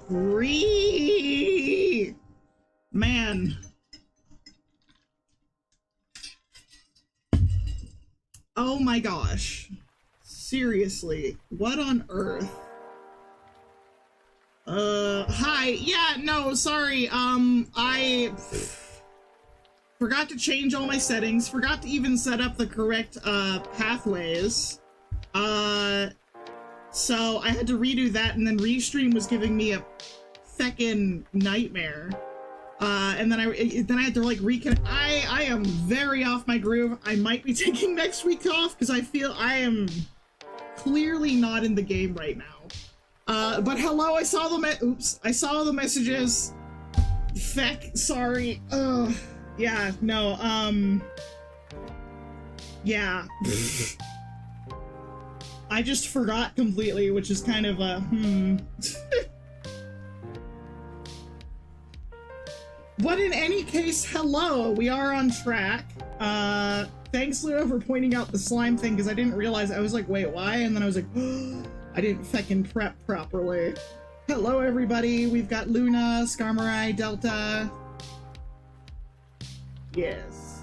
Free! Man. Oh my gosh. Seriously. What on earth? Hi. Yeah, no, sorry. I forgot to change all my settings. Forgot to even set up the correct, pathways. So I had to redo that, and then Restream was giving me a feckin' nightmare. And then I had to like reconnect. I am very off my groove. I might be taking next week off because I feel I am clearly not in the game right now. But hello, I saw the oops, I saw the messages. Feck, sorry. Yeah, no, yeah. I just forgot completely, which is kind of a, But in any case, hello, we are on track. Thanks, Luna, for pointing out the slime thing, because I didn't realize, I was like, wait, why? And then I was like, oh, I didn't feckin' prep properly. Hello, everybody, we've got Luna, Skarmorai, Delta. Yes.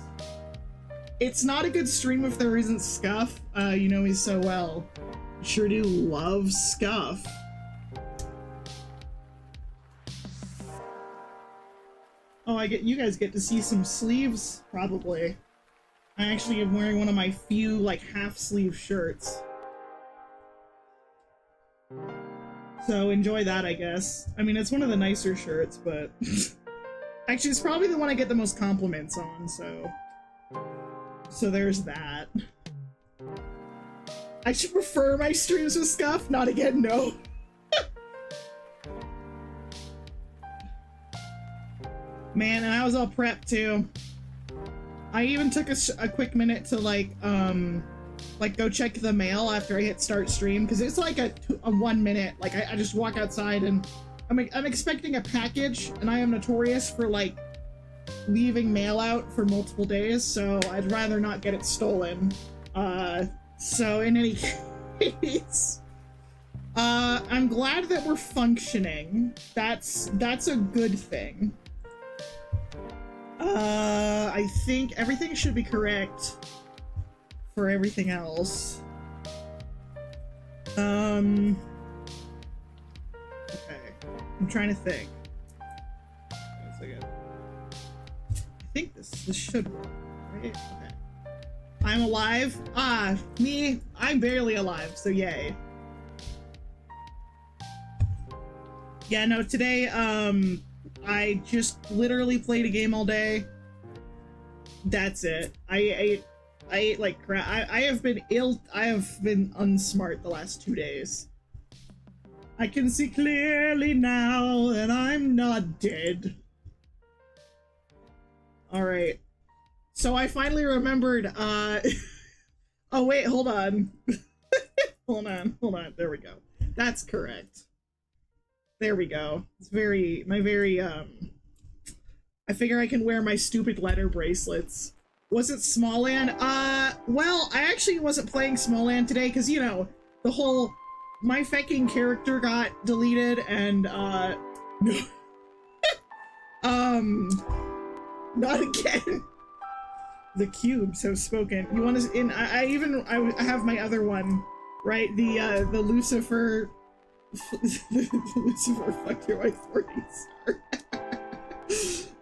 It's not a good stream if there isn't Scuff. You know me so well. Sure do love Scuff. Oh, you guys get to see some sleeves, probably. I actually am wearing one of my few, like, half-sleeve shirts. So enjoy that, I guess. I mean, it's one of the nicer shirts, but... Actually, it's probably the one I get the most compliments on, so... So there's that. I should prefer my streams with Scuff? Not again, no. Man, and I was all prepped too. I even took a quick minute to like go check the mail after I hit start stream, because it's like a 1 minute. Like I just walk outside and I'm expecting a package, and I am notorious for like leaving mail out for multiple days, so I'd rather not get it stolen. So in any case, I'm glad that we're functioning. That's a good thing. I think everything should be correct for everything else. Okay. I'm trying to think. One second. I think this should work, right? Okay. I'm alive? Ah, me? I'm barely alive, so yay. Yeah, no, today, I just literally played a game all day. That's it. I ate like crap. I have been unsmart the last 2 days. I can see clearly now that I'm not dead. Alright. So I finally remembered, oh wait, hold on. hold on, there we go. That's correct. There we go. It's I figure I can wear my stupid letter bracelets. Was it Smallland? Well, I actually wasn't playing Smallland today, because, you know, the whole, my fecking character got deleted, and, no. Not again. The cubes have spoken. You want to, I have my other one, right? The Lucifer, Lucifer, fuck your wife 40s.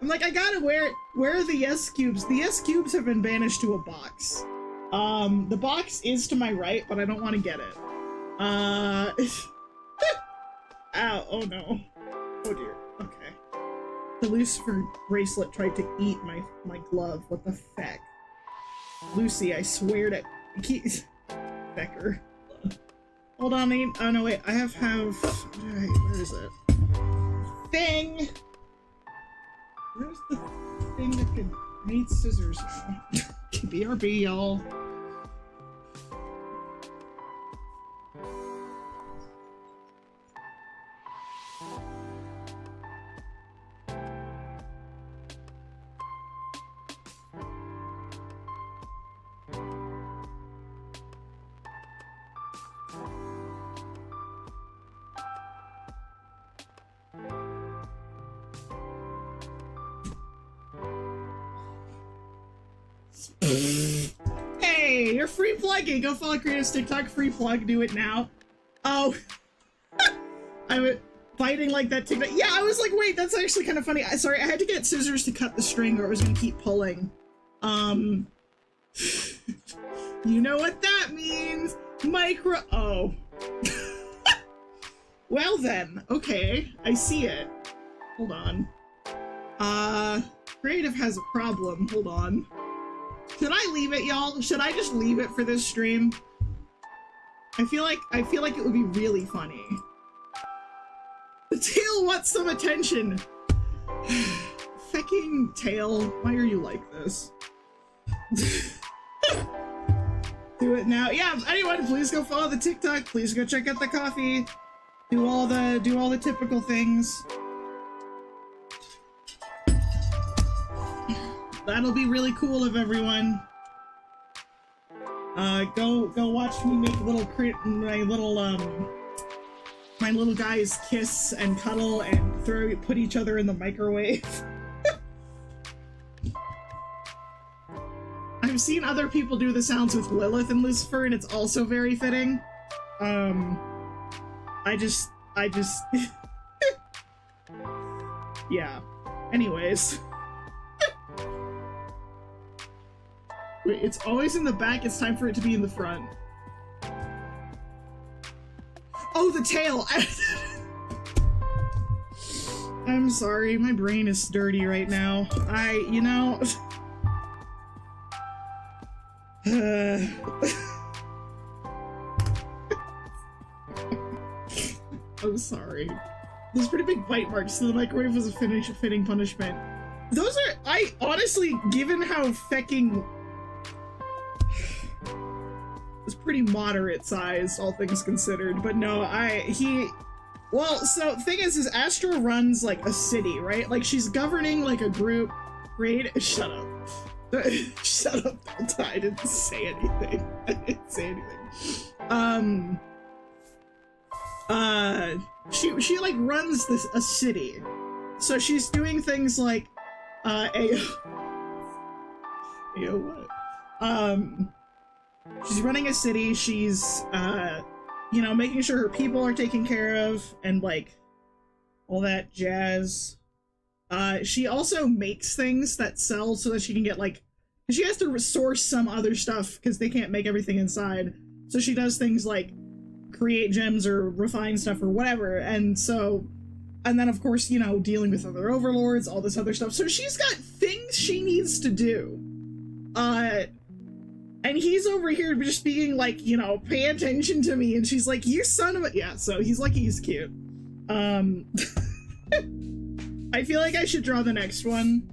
I'm like, I gotta wear it. Where are the yes cubes? The yes cubes have been banished to a box. The box is to my right, but I don't want to get it. Ow, oh no. Oh dear, okay. The Lucifer bracelet tried to eat my glove. What the feck? Lucy, I swear to Becker. Hold on, oh no, wait, I have, where is it? Thing! Where's the thing that could need scissors now? BRB, y'all. Hey, you're free plugging. Go follow Creative's TikTok. Free plug. Do it now. Oh. I was biting like that TikTok. Yeah, I was like, wait, that's actually kind of funny. Sorry, I had to get scissors to cut the string or I was going to keep pulling. You know what that means. Oh. Well then. Okay. I see it. Hold on. Creative has a problem. Hold on. Should I leave it, y'all? Should I just leave it for this stream? I feel like it would be really funny. The tail wants some attention. Fecking tail, why are you like this? Do it now. Yeah, anyone, please go follow the TikTok. Please go check out the coffee. Do all the typical things. That'll be really cool of everyone. Go watch me make my little guys kiss and cuddle and put each other in the microwave. I've seen other people do the sounds with Lilith and Lucifer, and it's also very fitting. I just yeah. Anyways. Wait, it's always in the back, it's time for it to be in the front. Oh, the tail! I'm sorry, my brain is dirty right now. You know... I'm sorry. Those pretty big bite marks, so the microwave was a fitting punishment. Those are... I honestly, given how fecking... It's pretty moderate size, all things considered, but no, well, so the thing is Astra runs, like, a city, right? Like, she's governing, like, a group, shut up. Shut up, Delta, I didn't say anything. I didn't say anything. She, like, runs a city. So she's doing things like, Heyo, what? She's running a city, she's, you know, making sure her people are taken care of, and, like, all that jazz. She also makes things that sell so that she can get, like, she has to resource some other stuff, because they can't make everything inside. So she does things like create gems or refine stuff or whatever, and then, of course, you know, dealing with other overlords, all this other stuff. So she's got things she needs to do. And he's over here just being like, you know, pay attention to me. And she's like, you son of a... Yeah, so he's like, he's cute. I feel like I should draw the next one.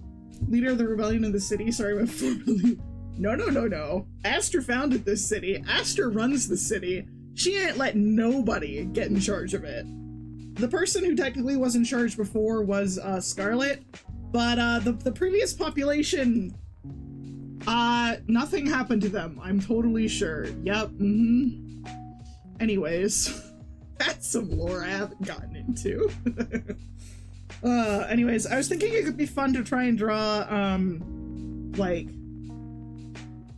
Leader of the rebellion in the city. Sorry, my formerly... No. Aster founded this city. Aster runs the city. She ain't let nobody get in charge of it. The person who technically was in charge before was Scarlet. But the previous population... nothing happened to them, I'm totally sure. Yep, Anyways, that's some lore I haven't gotten into. Anyways, I was thinking it could be fun to try and draw, like...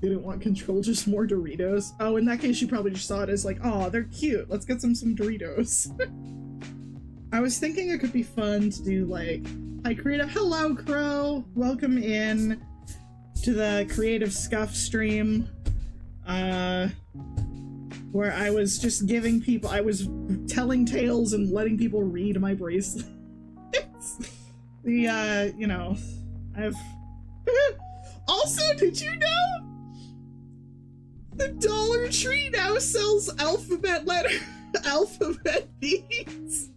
Didn't want control, just more Doritos. Oh, in that case, you probably just saw it as like, oh, they're cute, let's get some Doritos. I was thinking it could be fun to do, like... Hi, Creative. Hello, Crow! Welcome in to the Creative Scuff stream, where I was just giving people, I was telling tales and letting people read my bracelets. You know, I've... Also, did you know? The Dollar Tree now sells alphabet beads.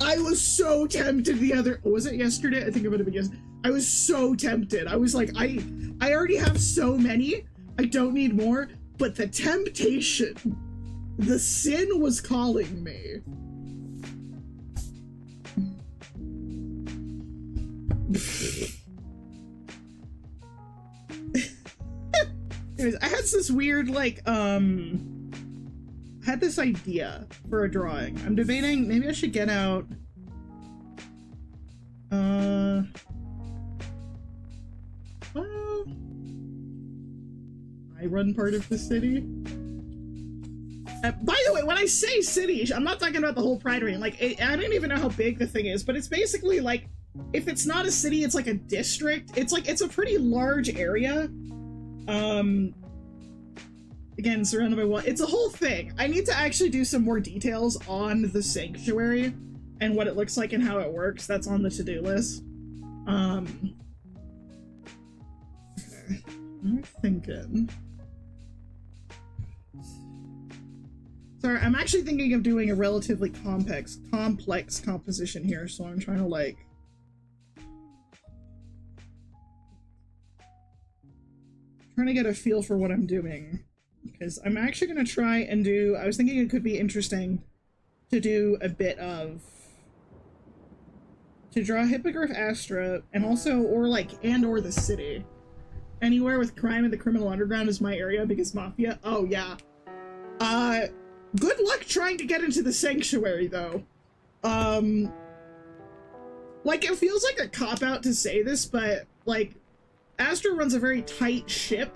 I was so tempted was it yesterday? I think it would have been yesterday. I was so tempted. I was like, I already have so many. I don't need more. But the temptation, the sin was calling me. Anyways, I had this weird, like, I had this idea for a drawing. I'm debating, maybe I should get out, well, I run part of the city. By the way, when I say city, I'm not talking about the whole Pride Ring. Like, I don't even know how big the thing is, but it's basically like, if it's not a city, it's like a district. It's like, it's a pretty large area. Again, surrounded by what? It's a whole thing. I need to actually do some more details on the sanctuary and what it looks like and how it works. That's on the to-do list. Okay. I'm thinking. Sorry, I'm actually thinking of doing a relatively complex composition here, so I'm trying to like... trying to get a feel for what I'm doing. Because I'm actually going to try and do... I was thinking it could be interesting to do a bit of... to draw Hippogriff Astra, and also, or like, and or the city. Anywhere with crime and the criminal underground is my area, because Mafia... Oh, yeah. Good luck trying to get into the sanctuary, though. Like, it feels like a cop-out to say this, but, like, Astra runs a very tight ship.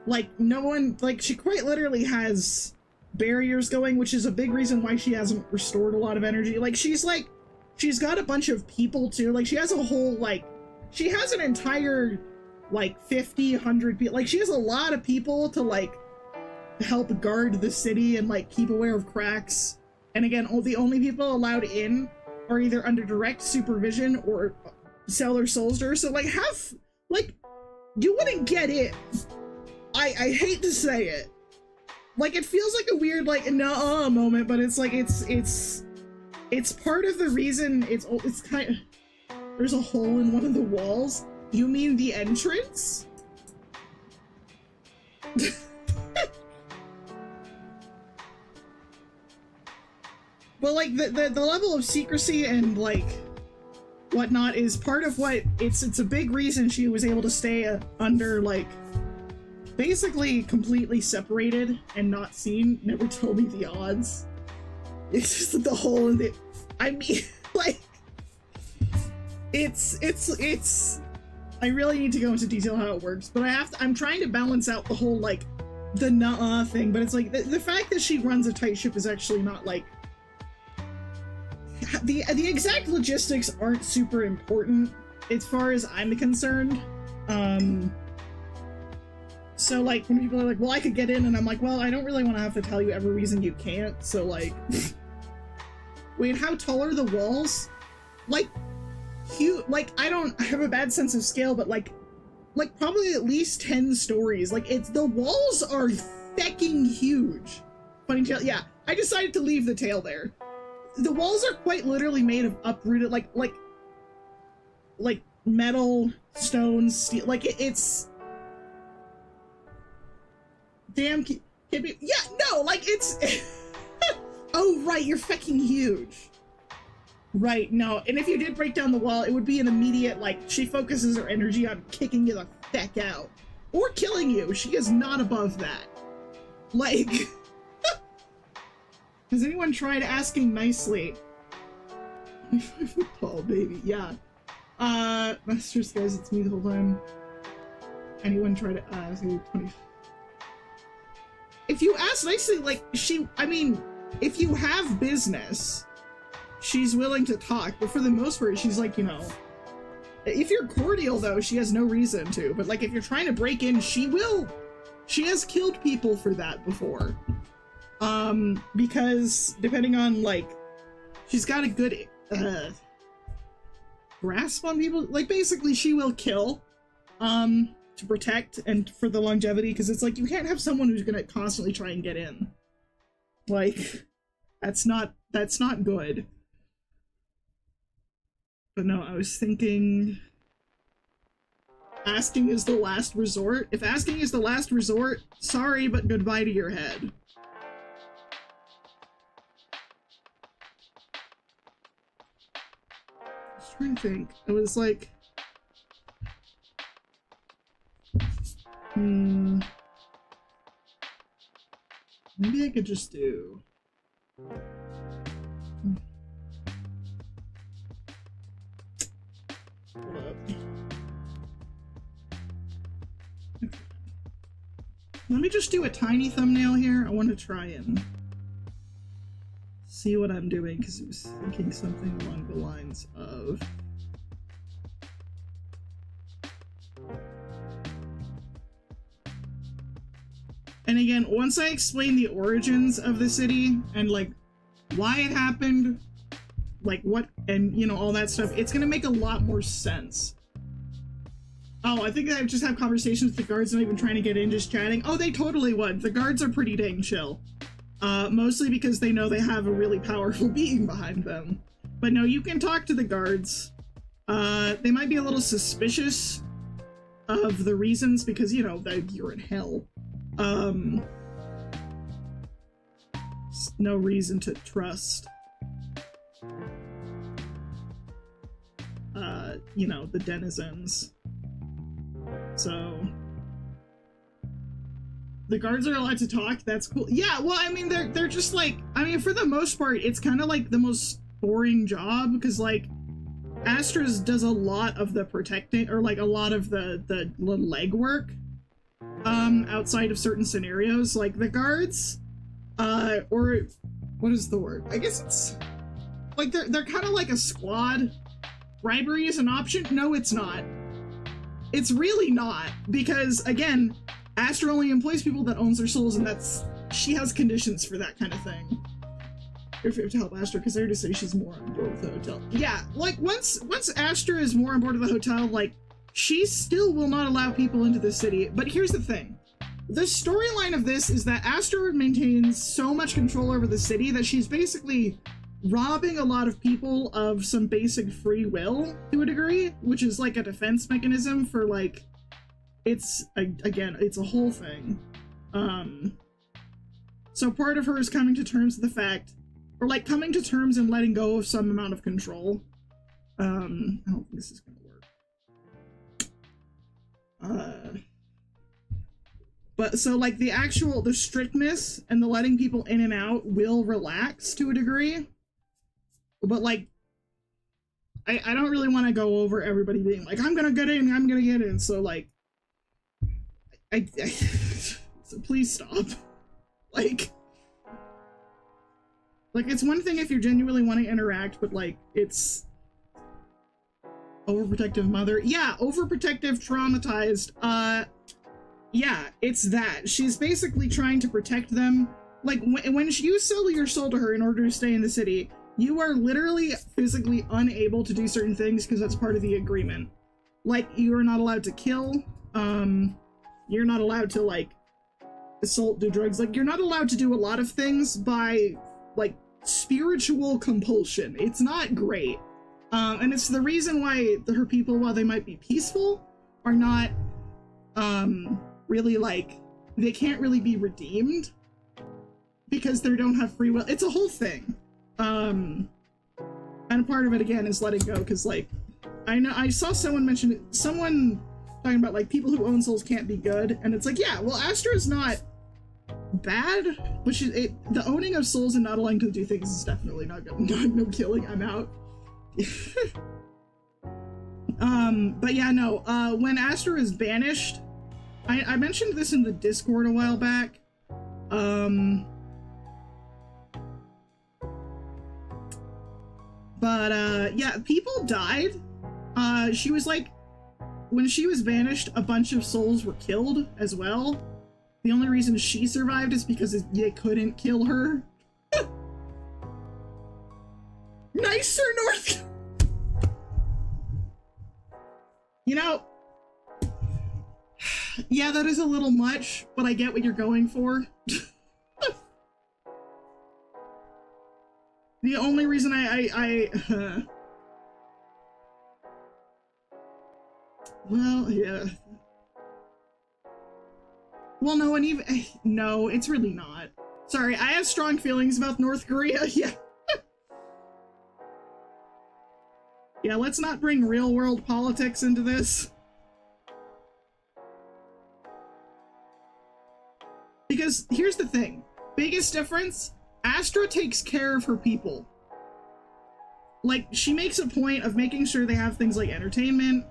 Like, no one... like, she quite literally has barriers going, which is a big reason why she hasn't restored a lot of energy. Like, she's got a bunch of people, too. Like, she has a whole, like... she has an entire, like, 50, 100 people. Like, she has a lot of people to, like, help guard the city and like keep aware of cracks. And again, the only people allowed in are either under direct supervision or sell their souls to her. So like you wouldn't get in. I hate to say it. Like, it feels like a weird like nuh-uh moment, but it's like it's part of the reason it's kind of... there's a hole in one of the walls. You mean the entrance? But like the level of secrecy and like whatnot is part of what it's a big reason she was able to stay under, like, basically completely separated and not seen. Never told me the odds. It's just the hole in the... I mean, like, it's I really need to go into detail how it works, but I'm trying to balance out the whole like the nuh-uh thing, but it's like the fact that she runs a tight ship is actually not like... The exact logistics aren't super important as far as I'm concerned. So like when people are like, well, I could get in, and I'm like, well, I don't really want to have to tell you every reason you can't, so like... Wait, how tall are the walls? Like, huge. Like, I have a bad sense of scale, but like probably at least 10 stories. Like, the walls are fecking huge. Funny tail, yeah, I decided to leave the tail there. The walls are quite literally made of uprooted, like metal, stones, steel. Like, it's... Damn, can be... Yeah, no, like, it's... Oh, right, you're fucking huge. Right, no, and if you did break down the wall, it would be an immediate, like, she focuses her energy on kicking you the feck out. Or killing you. She is not above that. Like... Has anyone tried asking nicely? 5 foot tall, baby. Yeah. Masters, guys, it's me the whole time. Anyone try to ask? 20. If you ask nicely, like, I mean, if you have business, she's willing to talk, but for the most part, she's like, you know, if you're cordial, though, she has no reason to, but like, if you're trying to break in, she has killed people for that before. Because depending on, like, she's got a good, grasp on people. Like, basically, she will kill, to protect and for the longevity, because it's like, you can't have someone who's gonna constantly try and get in. Like, that's not good. But no, I was thinking... Asking is the last resort? If asking is the last resort, sorry, but goodbye to your head. Trying to think. I was like, maybe I could just do hold up. me just do a tiny thumbnail here. I want to try and see what I'm doing, because I was thinking something along the lines of... And again, once I explain the origins of the city and like why it happened, like what, and you know, all that stuff, it's gonna make a lot more sense. Oh, I think I just have conversations with the guards, not even trying to get in, just chatting. Oh, they totally would. The guards are pretty dang chill. Mostly because they know they have a really powerful being behind them. But no, you can talk to the guards. They might be a little suspicious of the reasons because, you know, you're in hell. No reason to trust, you know, the denizens. So the guards are allowed to talk. That's cool. Yeah, well, I mean, they're just like, I mean, for the most part, it's kind of like the most boring job because, like, Astra's does a lot of the protecting, or like a lot of the legwork. Outside of certain scenarios, like the guards, or what is the word? I guess it's like they're kind of like a squad. Bribery is an option? No, it's not. It's really not, because again, Astra only employs people that owns their souls, and she has conditions for that kind of thing. If you have to help Astra, because they're to say she's more on board with the hotel. Yeah, like once Astra is more on board with the hotel, like she still will not allow people into the city. But here's the thing. The storyline of this is that Astra maintains so much control over the city that she's basically robbing a lot of people of some basic free will to a degree, which is like a defense mechanism for like, it's, again, it's a whole thing. So part of her is coming to terms with the fact, or like coming to terms and letting go of some amount of control. I don't think this is gonna work. But so like the strictness and the letting people in and out will relax to a degree. But like, I don't really want to go over everybody being like, I'm gonna get in, I'm gonna get in. So like, so please stop. Like it's one thing if you genuinely want to interact, but like it's overprotective mother. Yeah, overprotective, traumatized. Yeah, it's that. She's basically trying to protect them. Like, when you sell your soul to her in order to stay in the city, you are literally physically unable to do certain things because that's part of the agreement. Like, you are not allowed to kill, you're not allowed to, like, assault, do drugs. Like, you're not allowed to do a lot of things by, like, spiritual compulsion. It's not great. And it's the reason why her people, while they might be peaceful, are not, really, like, they can't really be redeemed because they don't have free will. It's a whole thing. And part of it, again, is letting go, because, like, I saw someone mention it, someone talking about, like, people who own souls can't be good, and it's like, yeah, well, Astra's not bad, but the owning of souls and not allowing to do things is definitely not good. No killing, I'm out. But yeah, no, when Astra is banished, I mentioned this in the Discord a while back, but yeah, people died. She was like, when she was banished, a bunch of souls were killed as well. The only reason she survived is because they couldn't kill her. Nicer North. You know, yeah, that is a little much, but I get what you're going for. The only reason well, yeah. Well, no, and even, no, it's really not. Sorry, I have strong feelings about North Korea, yeah. Yeah, let's not bring real-world politics into this. Because here's the thing. Biggest difference, Astra takes care of her people. Like, she makes a point of making sure they have things like entertainment,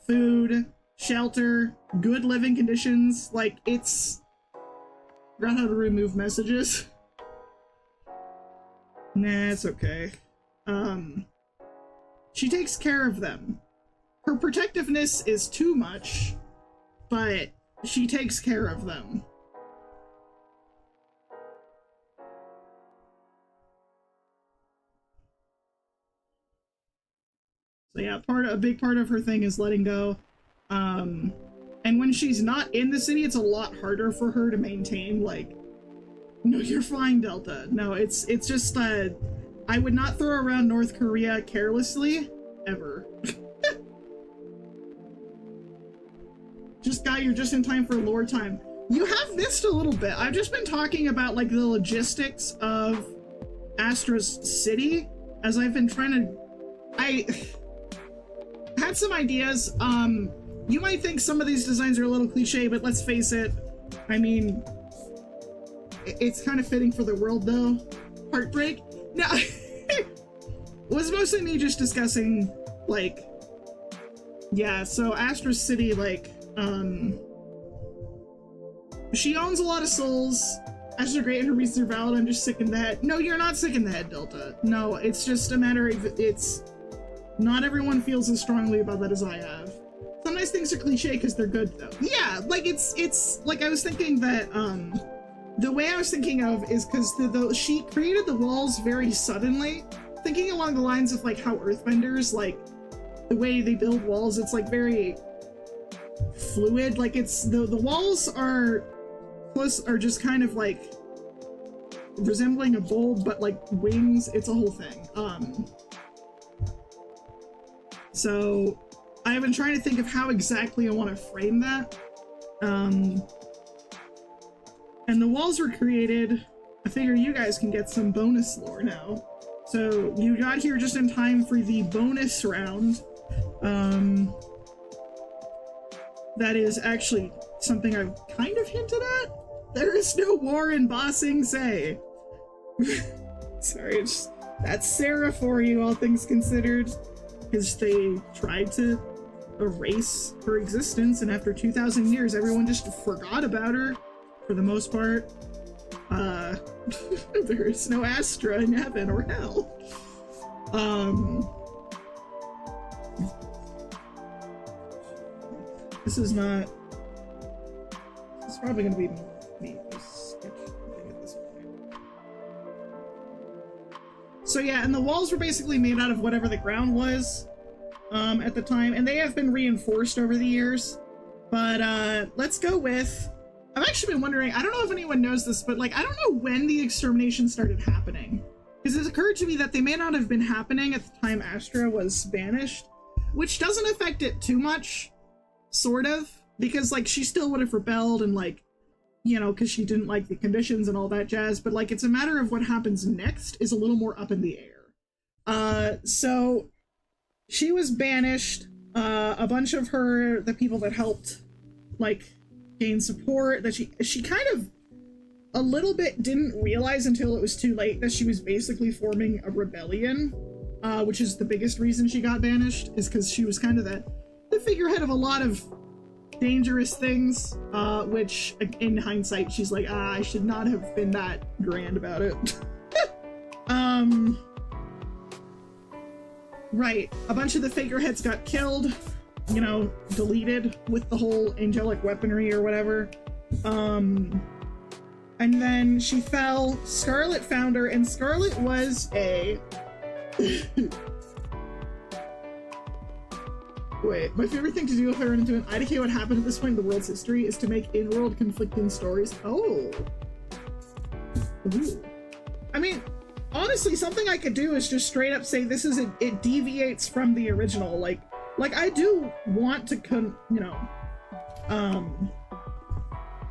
food, shelter, good living conditions. Like, it's Forgot how to remove messages. Nah, it's okay. She takes care of them. Her protectiveness is too much, but she takes care of them. So yeah, a big part of her thing is letting go. And when she's not in the city, it's a lot harder for her to maintain, like, no, you're fine, Delta. No, it's just, I would not throw around North Korea carelessly, ever. Just, guy, you're just in time for lore time. You have missed a little bit. I've just been talking about, like, the logistics of Astra's city, as I've been trying to... I had some ideas. You might think some of these designs are a little cliche, but let's face it, I mean, it's kind of fitting for the world, though. Heartbreak? No, it was mostly me just discussing, like, yeah, so Astra's city, like, she owns a lot of souls. Astra great and her reasons are valid. I'm just sick in the head. No, you're not sick in the head, Delta. No, it's just a matter of, it's, not everyone feels as strongly about that as I have. Sometimes things are cliche because they're good, though. Yeah, like, it's, like, I was thinking that, the way I was thinking of is because she created the walls very suddenly, thinking along the lines of, like, how earthbenders, like, the way they build walls, it's, like, very fluid. Like, it's, the walls are just kind of, like, resembling a bulb, but, like, wings. It's a whole thing. So I've been trying to think of how exactly I want to frame that. And the walls were created. I figure you guys can get some bonus lore now. So you got here just in time for the bonus round. That is actually something I've kind of hinted at. There is no war in Ba Sing Se. Sorry, that's Sarah for you, all things considered. Because they tried to erase her existence, and after 2,000 years, everyone just forgot about her, for the most part. There is no Astra in heaven or hell. This is not... This is probably going to be me. So yeah, and the walls were basically made out of whatever the ground was at the time, and they have been reinforced over the years. But let's go with... I've actually been wondering, I don't know if anyone knows this, but like, I don't know when the extermination started happening. Because it occurred to me that they may not have been happening at the time Astra was banished, which doesn't affect it too much, sort of, because like she still would have rebelled and like, you know, because she didn't like the conditions and all that jazz, but like it's a matter of what happens next is a little more up in the air. So she was banished. A bunch of the people that helped like gain support, that she kind of a little bit didn't realize until it was too late that she was basically forming a rebellion, which is the biggest reason she got banished, is because she was kind of the figurehead of a lot of dangerous things, which in hindsight she's like, I should not have been that grand about it. Right, a bunch of the figureheads got killed, you know, deleted with the whole angelic weaponry or whatever. And then she fell, Scarlet found her, and Scarlet was a... Wait, my favorite thing to do if I run into an IDK what happened at this point in the world's history is to make in-world conflicting stories. Oh. Ooh. I mean, honestly, something I could do is just straight up say this is it deviates from the original. Like I do want to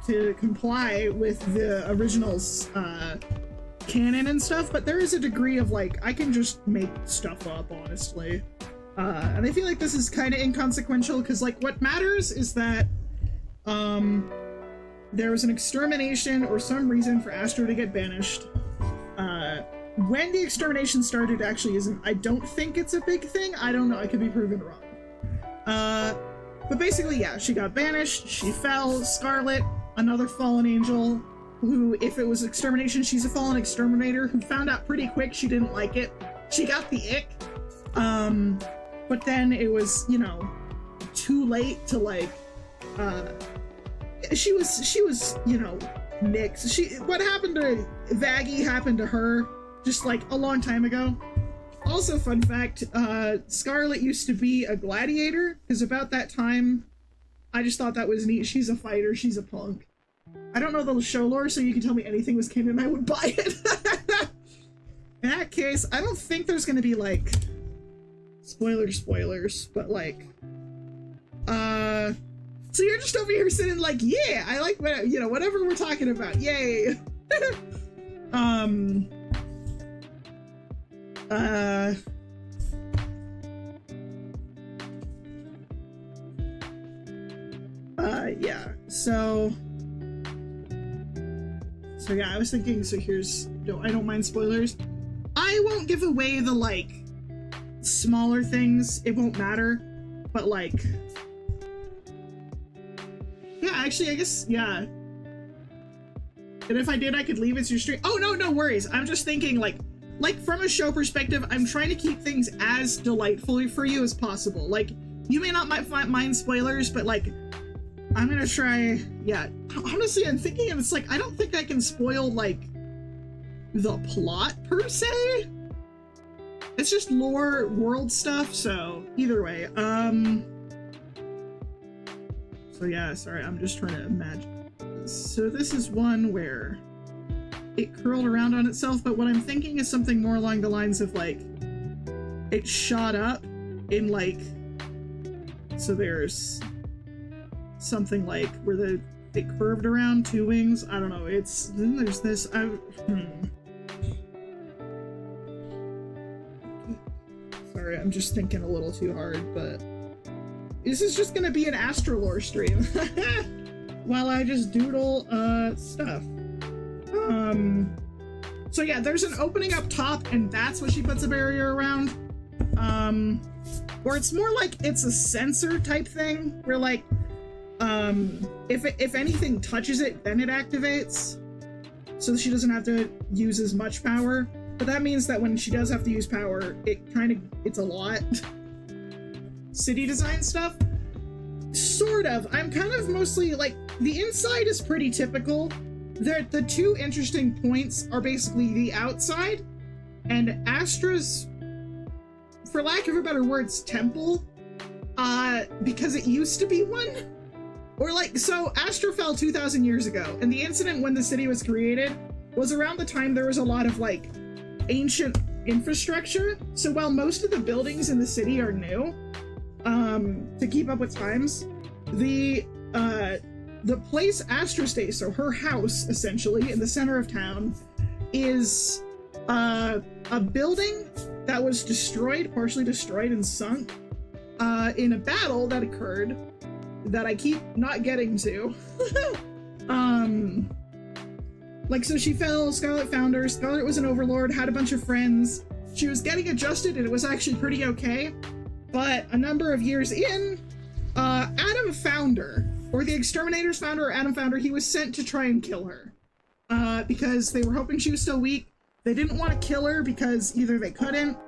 to comply with the original's canon and stuff, but there is a degree of like, I can just make stuff up, honestly. And I feel like this is kind of inconsequential, because like what matters is that there was an extermination or some reason for Astra to get banished. When the extermination started actually isn't, I don't think it's a big thing. I don't know, I could be proven wrong. But basically, yeah, she got banished, she fell, Scarlet, another fallen angel, who, if it was extermination, she's a fallen exterminator who found out pretty quick she didn't like it. She got the ick. But then it was, you know, too late to like, she was, you know, nixed. What happened to Vaggie happened to her just like a long time ago. Also, fun fact, Scarlet used to be a gladiator, because about that time, I just thought that was neat. She's a fighter, she's a punk. I don't know the show lore, so you can tell me anything was canon, I would buy it. In that case, I don't think there's gonna be like spoilers, but like, so you're just over here sitting like, yeah, I like, you know, whatever we're talking about, yay. Yeah, so yeah, I was thinking, so here's, no, I don't mind spoilers. I won't give away the, like, smaller things, it won't matter, but, like, yeah, actually, I guess, yeah. And if I did, I could leave it to your stream. Oh, no worries. I'm just thinking, like, from a show perspective, I'm trying to keep things as delightful for you as possible. Like, you may not mind spoilers, but, like, I'm gonna try, yeah. Honestly, I'm thinking, and it's like, I don't think I can spoil, like, the plot, per se. It's just lore, world stuff, so either way. So yeah, sorry, I'm just trying to imagine. So this is one where it curled around on itself, but what I'm thinking is something more along the lines of, like, it shot up in, like, so there's something like where it curved around two wings. I don't know. It's then there's this. Sorry, I'm just thinking a little too hard, but this is just gonna be an astrolore stream while I just doodle stuff. So yeah, there's an opening up top, and that's what she puts a barrier around. Or it's more like it's a sensor type thing, where like, if anything touches it, then it activates, so she doesn't have to use as much power. But that means that when she does have to use power, it's a lot. City design stuff? Sort of. I'm kind of mostly, like, the inside is pretty typical. The two interesting points are basically the outside and Astra's, for lack of a better words, temple, because it used to be one. Or like, so Astra fell 2,000 years ago, and the incident when the city was created was around the time there was a lot of, like, ancient infrastructure. So while most of the buildings in the city are new, to keep up with times, the place Astra stays, so her house, essentially, in the center of town, is a building that was destroyed, partially destroyed and sunk, in a battle that occurred that I keep not getting to. Like, so she fell, Scarlet found her, Scarlet was an overlord, had a bunch of friends, she was getting adjusted and it was actually pretty okay, but a number of years in, Adam found her, or the Exterminators found her, or Adam found her. He was sent to try and kill her, because they were hoping she was still weak. They didn't want to kill her because either they couldn't,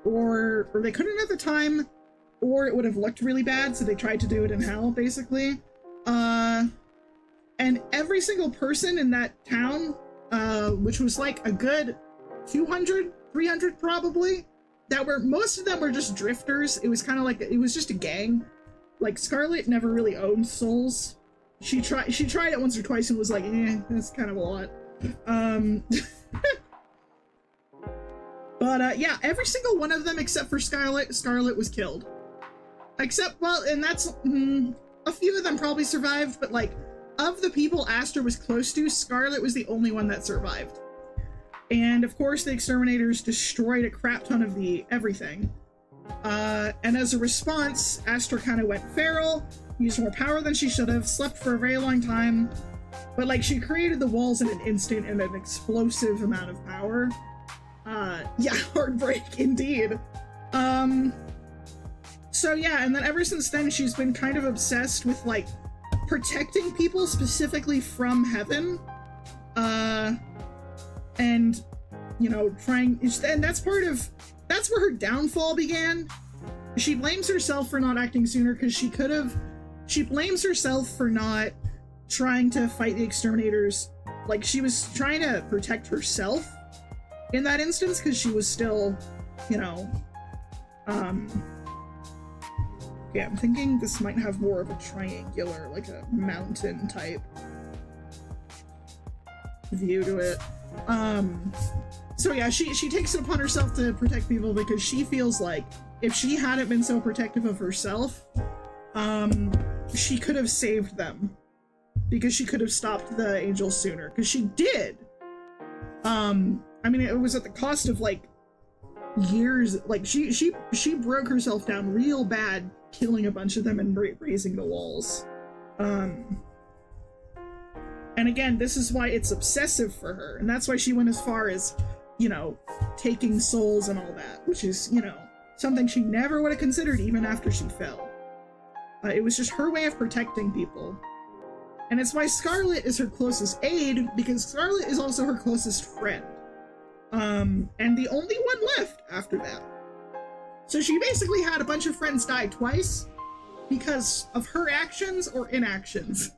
or they couldn't at the time, or it would have looked really bad, so they tried to do it in hell, basically. And every single person in that town, which was like a good 200, 300 probably, most of them were just drifters. It was kind of like, it was just a gang. Like, Scarlet never really owned souls. She tried it once or twice and was like, eh, that's kind of a lot. But yeah, every single one of them except for Scarlet was killed. Except, well, and that's, a few of them probably survived, but like, of the people Astra was close to, Scarlet was the only one that survived. And of course, the Exterminators destroyed a crap ton of the everything. And as a response, Astra kind of went feral, used more power than she should have, slept for a very long time, but like, she created the walls in an instant and an explosive amount of power. Yeah, heartbreak indeed. So yeah, and then ever since then, she's been kind of obsessed with like protecting people specifically from heaven. And, you know, and that's where her downfall began. She blames herself for not acting sooner because she blames herself for not trying to fight the exterminators. Like, she was trying to protect herself in that instance because she was still, you know, yeah, I'm thinking this might have more of a triangular, like a mountain type view to it. So yeah, she takes it upon herself to protect people because she feels like if she hadn't been so protective of herself, she could have saved them because she could have stopped the angels sooner, because she did. I mean, it was at the cost of like years. Like she broke herself down real bad, killing a bunch of them and raising the walls. And again, this is why it's obsessive for her, and that's why she went as far as, you know, taking souls and all that, which is, you know, something she never would have considered even after she fell. It was just her way of protecting people. And it's why Scarlet is her closest aide, because Scarlet is also her closest friend. And the only one left after that. So she basically had a bunch of friends die twice because of her actions or inactions.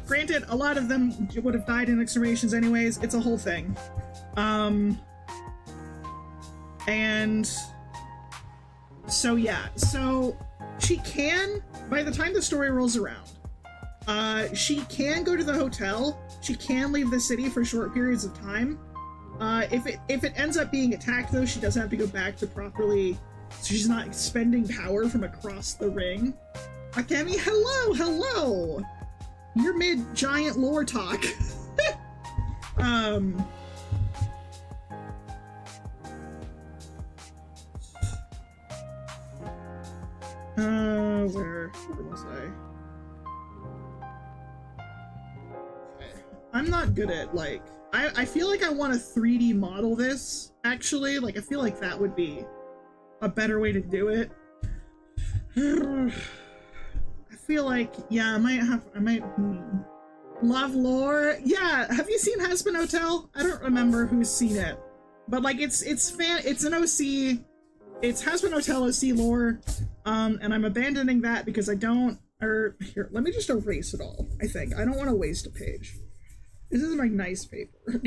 Granted, a lot of them would have died in exterminations anyways. It's a whole thing. And so yeah, so she can, by the time the story rolls around, she can go to the hotel. She can leave the city for short periods of time. If it ends up being attacked, though, she doesn't have to go back to properly, so she's not expending power from across the ring. Akemi, hello! You're mid-giant lore talk. Where was I? Okay. I'm not good at, like, I feel like I want to 3D model this, actually. Like, I feel like that would be a better way to do it. I feel like, yeah, I might love lore. Yeah, have you seen Hazbin Hotel? I don't remember who's seen it, but like it's an OC, it's Hazbin Hotel OC lore, and I'm abandoning that because I don't, or here, let me just erase it all. I think I don't want to waste a page. This is my nice paper.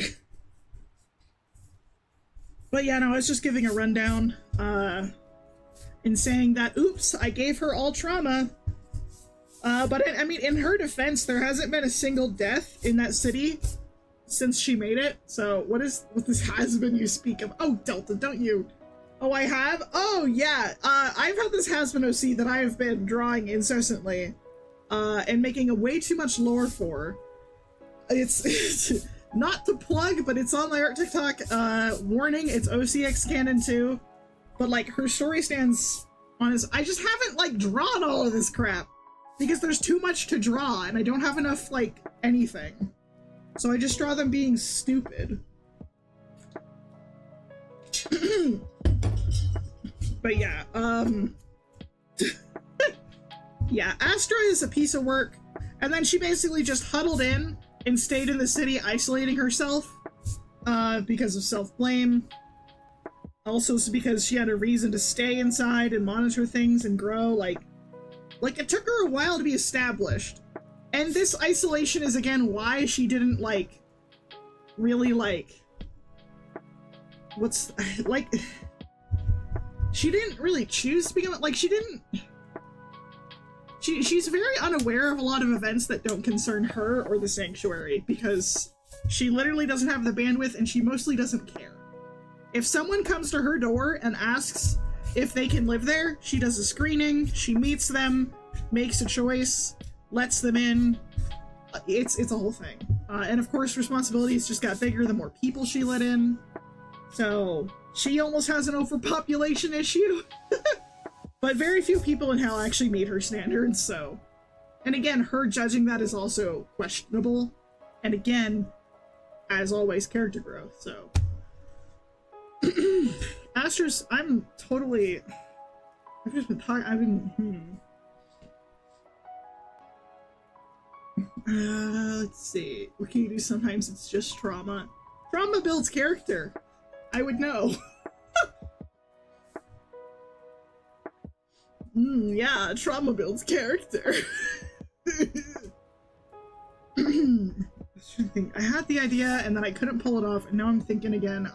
But yeah, no, I was just giving a rundown, and saying that, oops, I gave her all trauma. But I mean, in her defense, there hasn't been a single death in that city since she made it. So what this Hazbin you speak of? Oh, Delta, don't you? Oh, I have? Oh, yeah. I've had this Hazbin OC that I have been drawing incessantly, and making a way too much lore for. It's not to plug, but it's on my art TikTok. Warning, it's OCX canon too. But like, her story stands on his. I just haven't like drawn all of this crap because there's too much to draw and I don't have enough like anything. So I just draw them being stupid. But yeah, yeah, Astra is a piece of work, and then she basically just huddled in and stayed in the city isolating herself, because of self-blame. Also because she had a reason to stay inside and monitor things and grow, like it took her a while to be established. And this isolation is again why she didn't like, really like, what's, like, she didn't really choose to become, like, she didn't, she's very unaware of a lot of events that don't concern her or the Sanctuary, because she literally doesn't have the bandwidth and she mostly doesn't care. If someone comes to her door and asks if they can live there, she does a screening, she meets them, makes a choice, lets them in. It's a whole thing. And of course, responsibilities just got bigger the more people she let in. So she almost has an overpopulation issue. But very few people in hell actually meet her standards, so. And again, her judging that is also questionable. And again, as always, character growth, so. Astra's, I'm totally, I've just been talking, Let's see. What can you do sometimes? It's just trauma. Trauma builds character. I would know. Yeah, trauma builds character. I had the idea and then I couldn't pull it off, and now I'm thinking again.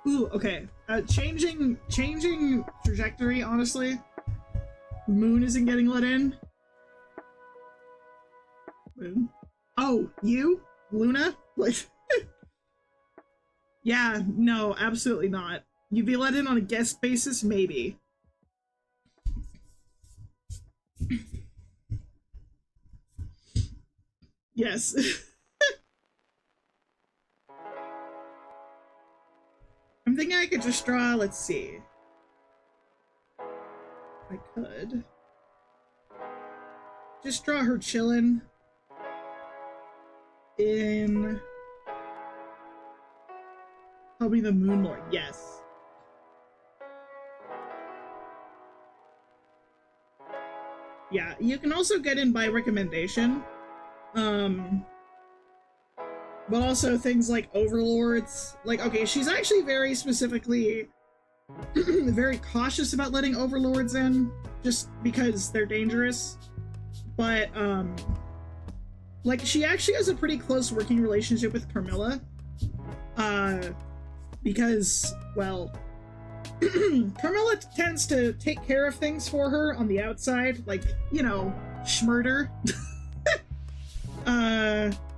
Ooh, okay. Changing trajectory, honestly. Moon isn't getting let in. Moon? Oh, you? Luna? Like, yeah, no, absolutely not. You'd be let in on a guest basis? Maybe. Yes. I'm thinking I could just draw, let's see. I could just draw her chillin' in probably the Moon Lord. Yes. Yeah, you can also get in by recommendation. But also things like overlords. Like, okay, she's actually very specifically very cautious about letting overlords in, just because they're dangerous. But, like, she actually has a pretty close working relationship with Carmilla. Because, well, Carmilla tends to take care of things for her on the outside, like, you know, schmurder.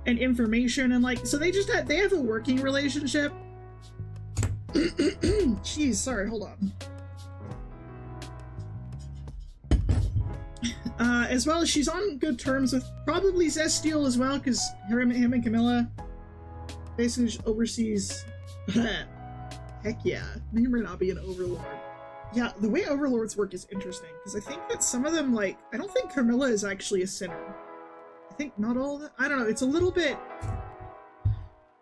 And information, and like, so they have a working relationship. Jeez, sorry, hold on. As well as she's on good terms with probably Zestiel as well, because him and Camilla basically just oversees. Heck yeah, may or may not be an overlord. Yeah, the way overlords work is interesting, because I think that some of them, like, I don't think Carmilla is actually a sinner. I think not all of that. I don't know, it's a little bit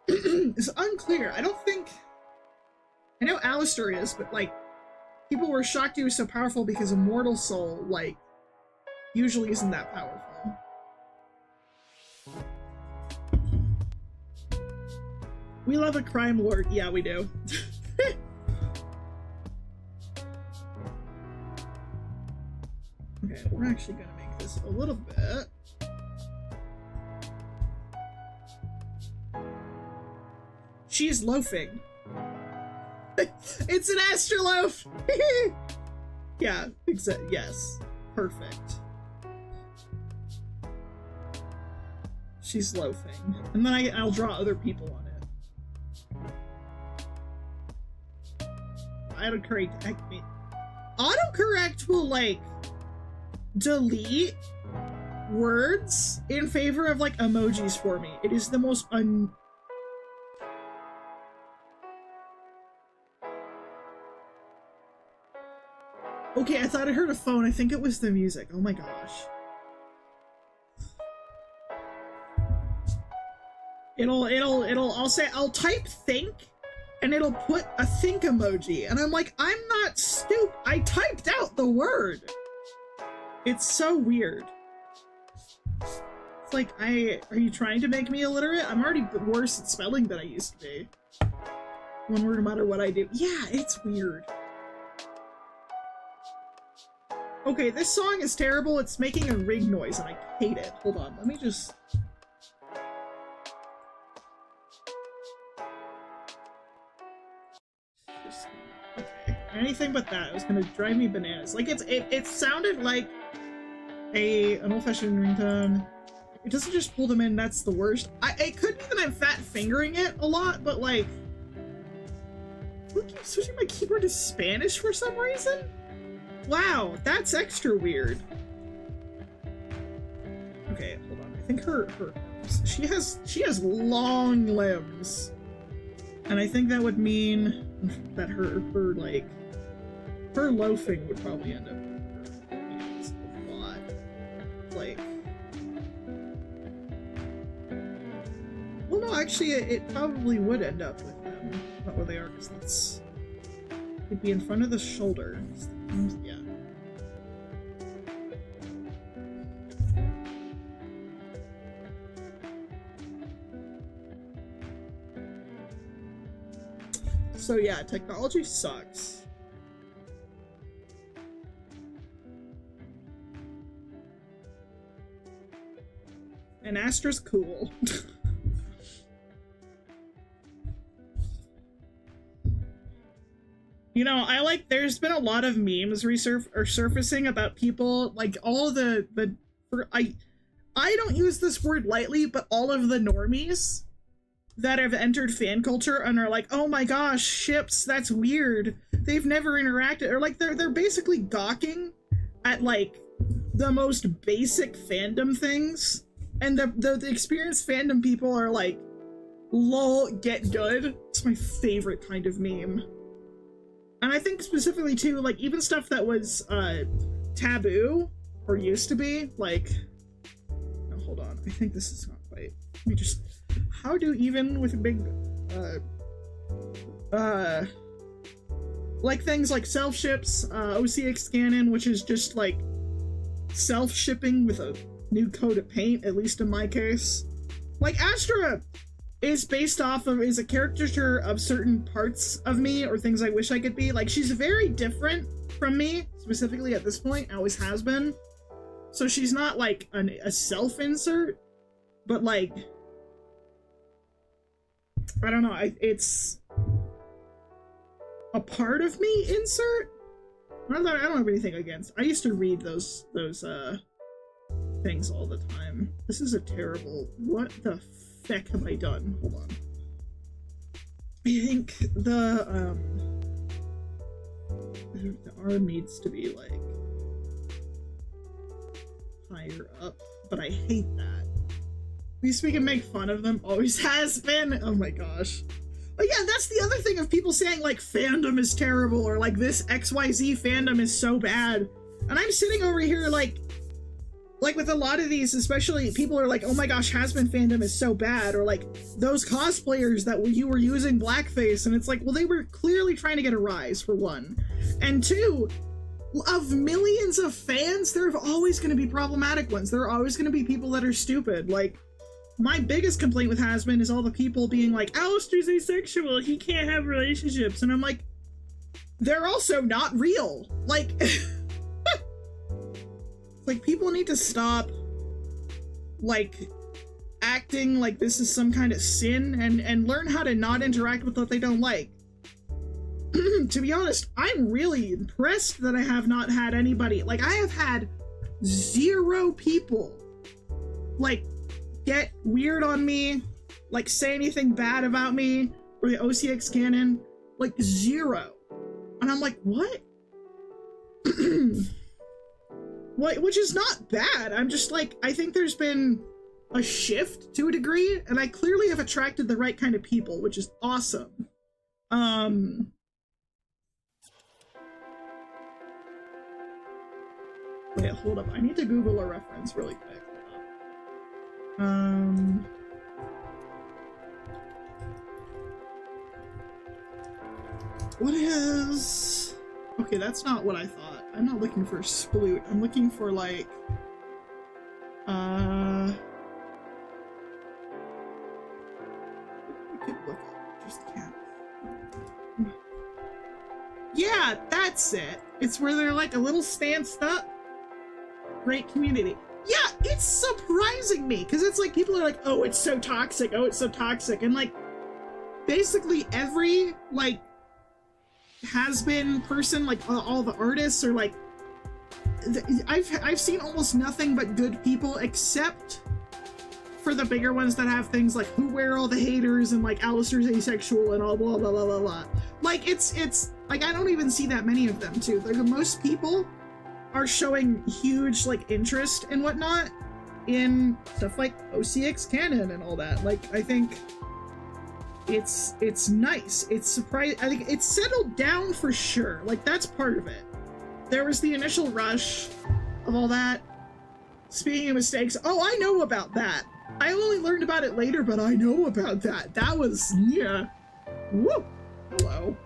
it's unclear. I don't think, I know Alistair is, but like, people were shocked he was so powerful because a mortal soul, like, usually isn't that powerful. We love a crime lord. Yeah, we do. Okay, we're actually gonna make this a little bit. She's loafing. It's an astroloaf! Yeah, yes. Perfect. She's loafing. And then I'll draw other people on it. Autocorrect will, like, delete words in favor of, like, emojis for me. It is the most Okay, I thought I heard a phone. I think it was the music. Oh my gosh. I'll type think, and it'll put a think emoji. And I'm like, I'm not stupid. I typed out the word. It's so weird. It's like, are you trying to make me illiterate? I'm already worse at spelling than I used to be. One word no matter what I do. Yeah, it's weird. Okay, this song is terrible. It's making a ring noise and I hate it. Hold on, let me just... Okay, anything but that. It was gonna drive me bananas. Like, it sounded like an old-fashioned ringtone. It doesn't just pull them in, that's the worst. It could be that I'm fat fingering it a lot, but like... Who keeps switching my keyboard to Spanish for some reason? Wow, that's extra weird. Okay, hold on. I think her she has long limbs. And I think that would mean that her loafing would probably end up a lot. Like, well, no, actually, it probably would end up with them. Not where they are, because it'd be in front of the shoulder. Yeah. So yeah, technology sucks. And Astra's cool. You know, there's been a lot of memes surfacing about people, like all I don't use this word lightly, but all of the normies that have entered fan culture and are like, oh my gosh, ships, that's weird. They've never interacted, or like they're basically gawking at like the most basic fandom things. And the experienced fandom people are like, lol, get good. It's my favorite kind of meme. And I think specifically too, like even stuff that was taboo or used to be, like, no, hold on, I think this is not quite. Let me just, how do even with big like things like self-ships, OCX canon, which is just like self-shipping with a new coat of paint, at least in my case. Like Astra is based off of, is a caricature of certain parts of me or things I wish I could be. Like she's very different from me, specifically at this point, always has been. So she's not like a self-insert, but like, I don't know, it's a part of me insert? I don't have anything against. I used to read those things all the time. This is a terrible, what the heck have I done? Hold on. I think the arm needs to be like higher up, but I hate that. At least we can make fun of them. Always has been. Oh my gosh. But yeah, that's the other thing of people saying like fandom is terrible or like this XYZ fandom is so bad. And I'm sitting over here like with a lot of these, especially people are like, oh my gosh, Hazbin fandom is so bad, or like those cosplayers that you were using blackface, and it's like, well, they were clearly trying to get a rise, for one. And two, of millions of fans, there are always going to be problematic ones. There are always going to be people that are stupid. Like, my biggest complaint with Hazbin is all the people being like, Alistair's asexual, he can't have relationships. And I'm like, they're also not real. Like, like, people need to stop, like, acting like this is some kind of sin and learn how to not interact with what they don't like. To be honest, I'm really impressed that I have not had anybody, like, I have had 0 people, like, get weird on me, like, say anything bad about me, or the OCX canon, like, 0. And I'm like, what? What? Which is not bad. I'm just like, I think there's been a shift to a degree, and I clearly have attracted the right kind of people, which is awesome. Wait, hold up. I need to Google a reference really quick. Hold up. What is... Okay, that's not what I thought. I'm not looking for sploot. I'm looking for, like... I could look up. Just can't. Yeah, that's it. It's where they're, like, a little stanced up. Great community. Yeah, it's surprising me, because it's like, people are like, oh, it's so toxic, oh, it's so toxic, and, like, basically every, like, has-been person, like, all the artists are, like, I've seen almost nothing but good people, except for the bigger ones that have things like, who wear all the haters, and, like, Alistair's asexual, and all blah, blah, blah, blah, blah. Like, it's, like, I don't even see that many of them, too. Like, most people are showing huge, like, interest and whatnot in stuff like OCX canon and all that. Like, I think it's nice. It's surprising. I think it's settled down for sure. Like, that's part of it. There was the initial rush of all that. Speaking of mistakes, oh, I know about that. I only learned about it later, but I know about that. That was, yeah. Woo! Hello.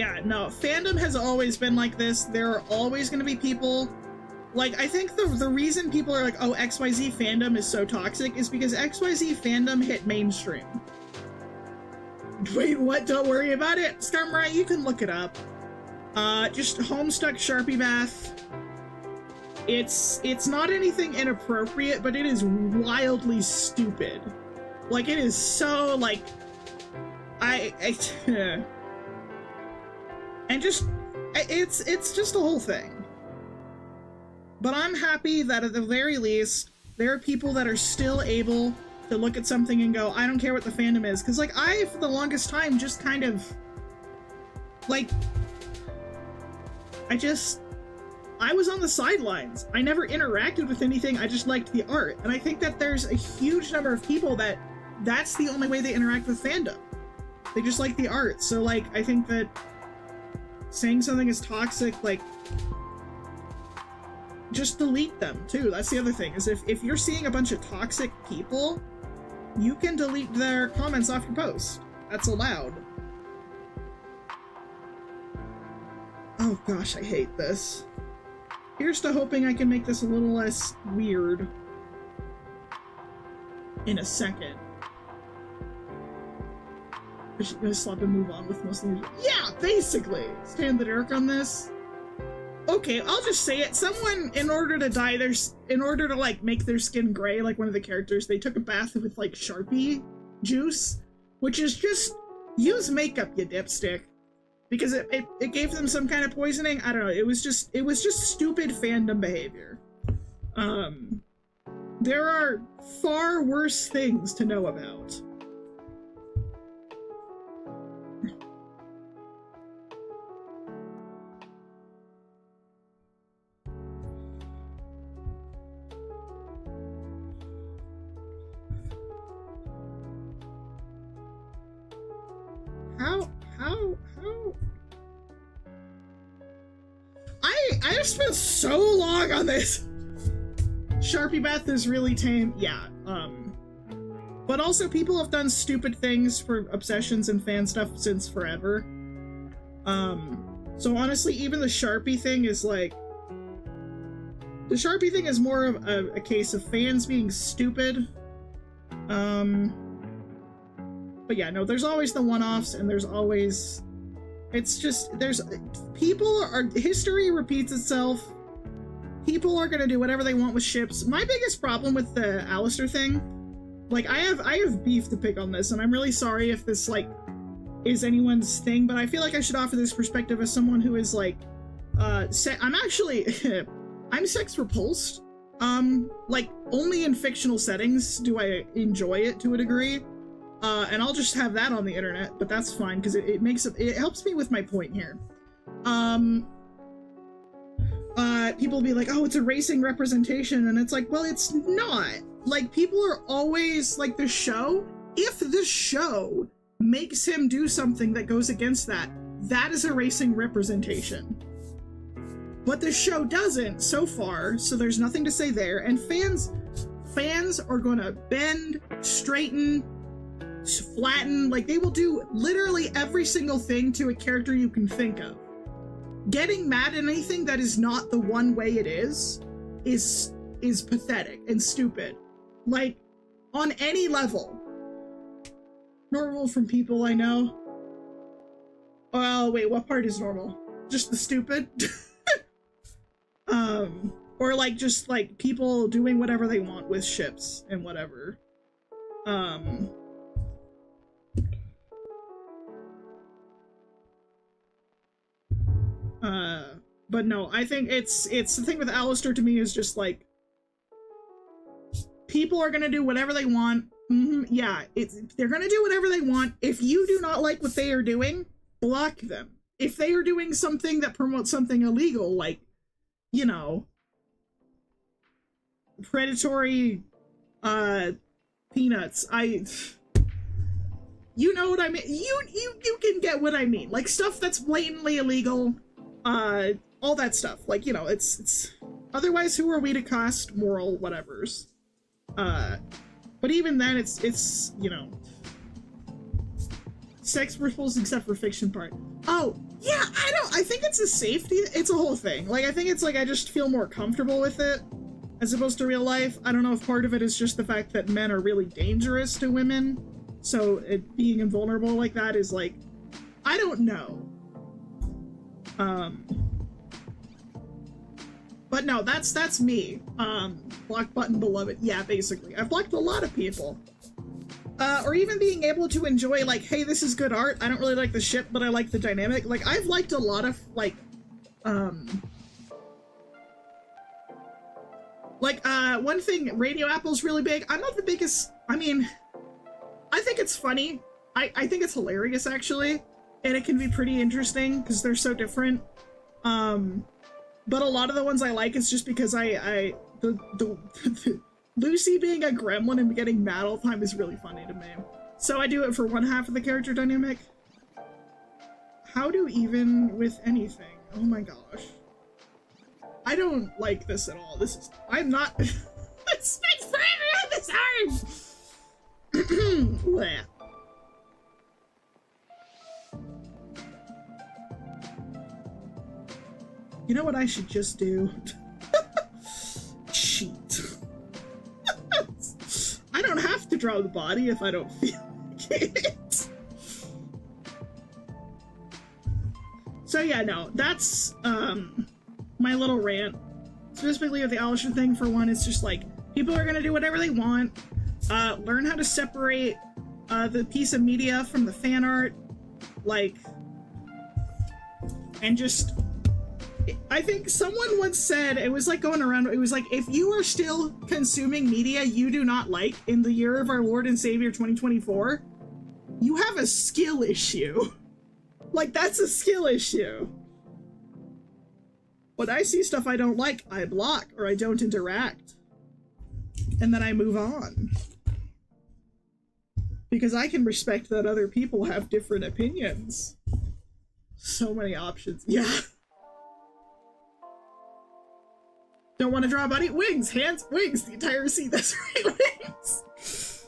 Yeah, no, fandom has always been like this. There are always going to be people, like, I think the reason people are like, oh, XYZ fandom is so toxic is because XYZ fandom hit mainstream. Wait, what? Don't worry about it. Scumray, you can look it up. Just Homestuck Sharpie Bath. It's not anything inappropriate, but it is wildly stupid. Like, it is so, like, and just, it's just a whole thing. But I'm happy that at the very least, there are people that are still able to look at something and go, I don't care what the fandom is. Because, like, I, for the longest time, just kind of, like, I was on the sidelines. I never interacted with anything. I just liked the art. And I think that there's a huge number of people that's the only way they interact with fandom. They just like the art. So, like, I think that saying something is toxic, like, just delete them, too. That's the other thing, is if you're seeing a bunch of toxic people, you can delete their comments off your post. That's allowed. Oh gosh, I hate this. Here's to hoping I can make this a little less weird in a second. I'm just gonna stop and move on with most things. Yeah, basically! Stand the dark on this. Okay, I'll just say it. Someone, in order to, like, make their skin gray, like one of the characters, they took a bath with, like, Sharpie juice, which is just, use makeup, you dipstick. Because it gave them some kind of poisoning. I don't know. It was just stupid fandom behavior. There are far worse things to know about. How? I have spent so long on this. Sharpie Bath is really tame. Yeah, but also people have done stupid things for obsessions and fan stuff since forever. So honestly, even the Sharpie thing is like, the Sharpie thing is more of a case of fans being stupid. But yeah, no, there's always the one-offs, and there's always, it's just, history repeats itself. People are gonna do whatever they want with ships. My biggest problem with the Alistair thing, like, I have beef to pick on this, and I'm really sorry if this, like, is anyone's thing, but I feel like I should offer this perspective as someone who is, like, I'm actually, I'm sex repulsed. Like, only in fictional settings do I enjoy it to a degree. And I'll just have that on the internet, but that's fine, because it helps me with my point here. People will be like, oh, it's erasing representation, and it's like, well, it's not. Like, people are always, like, the show, if the show makes him do something that goes against that, that is erasing representation. But the show doesn't, so far, so there's nothing to say there, and fans are gonna bend, straighten, flatten, like, they will do literally every single thing to a character you can think of. Getting mad at anything that is not the one way it is pathetic and stupid. Like, on any level. Normal from people I know. Oh, wait, what part is normal? Just the stupid? Or, like, just, like, people doing whatever they want with ships and whatever. But no, I think it's the thing with Alistair to me is just like, people are gonna do whatever they want. Yeah, they're gonna do whatever they want. If you do not like what they are doing, block them. If they are doing something that promotes something illegal, like, you know, predatory, peanuts, you know what I mean? You can get what I mean. Like, stuff that's blatantly illegal, all that stuff. Like, you know, it's otherwise, who are we to cost moral whatevers? But even then, it's, you know, sex ripples except for fiction part. Oh, yeah, I think it's a safety, it's a whole thing. Like, I think it's like I just feel more comfortable with it as opposed to real life. I don't know if part of it is just the fact that men are really dangerous to women. So it being invulnerable like that is like, I don't know. But no, that's me. Block button beloved. Yeah, basically. I've blocked a lot of people. Or even being able to enjoy, like, hey, this is good art. I don't really like the ship, but I like the dynamic. Like, I've liked a lot of, like, one thing, Radio Apple's really big. I'm not the biggest, I mean, I think it's funny. I think it's hilarious, actually. And it can be pretty interesting, because they're so different. But a lot of the ones I like is just because Lucy being a gremlin and getting mad all the time is really funny to me. So I do it for one half of the character dynamic. How do even with anything? Oh my gosh. I don't like this at all. This is, I'm not, it spins forever on this arm! Bleh. You know what I should just do? Cheat. I don't have to draw the body if I don't feel like it. So yeah, no, that's my little rant. Specifically with the Alisher thing, for one, it's just like, people are gonna do whatever they want. Learn how to separate the piece of media from the fan art. Like, and just, I think someone once said, it was like going around, it was like, if you are still consuming media you do not like in the year of our Lord and Savior 2024, you have a skill issue. Like, that's a skill issue. When I see stuff I don't like, I block or I don't interact. And then I move on. Because I can respect that other people have different opinions. So many options. Yeah. Don't want to draw a body? Wings, hands, wings, the entire scene. That's right, wings.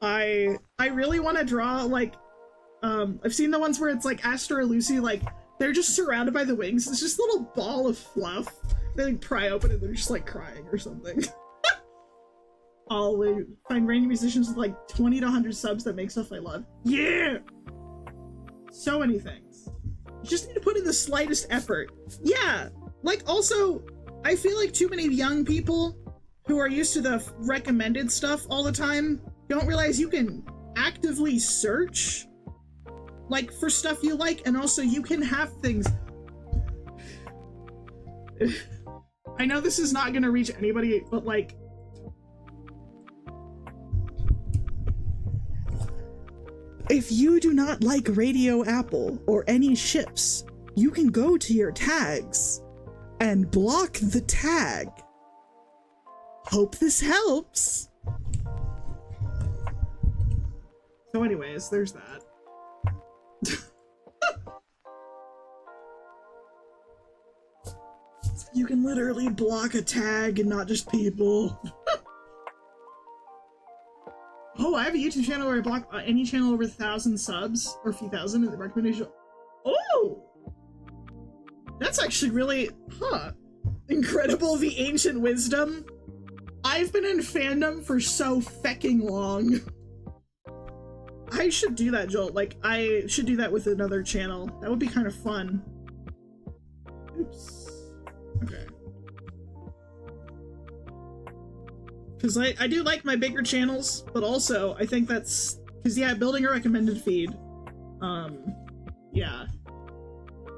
I really want to draw, like, I've seen the ones where it's like Aster or Lucy, like, they're just surrounded by the wings. It's just a little ball of fluff. They like pry open and they're just like crying or something. I'll find random musicians with like 20 to 100 subs that make stuff I love. Yeah! So many things. You just need to put in the slightest effort. Yeah! Like, also, I feel like too many young people who are used to the recommended stuff all the time don't realize you can actively search, like, for stuff you like, and also you can have things. I know this is not gonna reach anybody, but like, if you do not like Radio Apple or any ships, you can go to your tags and block the tag. Hope this helps. So anyways, there's that. You can literally block a tag and not just people. Oh, I have a YouTube channel where I block any channel over 1,000 subs or a few thousand in the recommendation. Oh! That's actually really, incredible, the ancient wisdom. I've been in fandom for so fecking long. I should do that, Joel. Like, I should do that with another channel. That would be kind of fun. Oops. Okay. Because I do like my bigger channels, but also I think that's, because yeah, building a recommended feed. Yeah.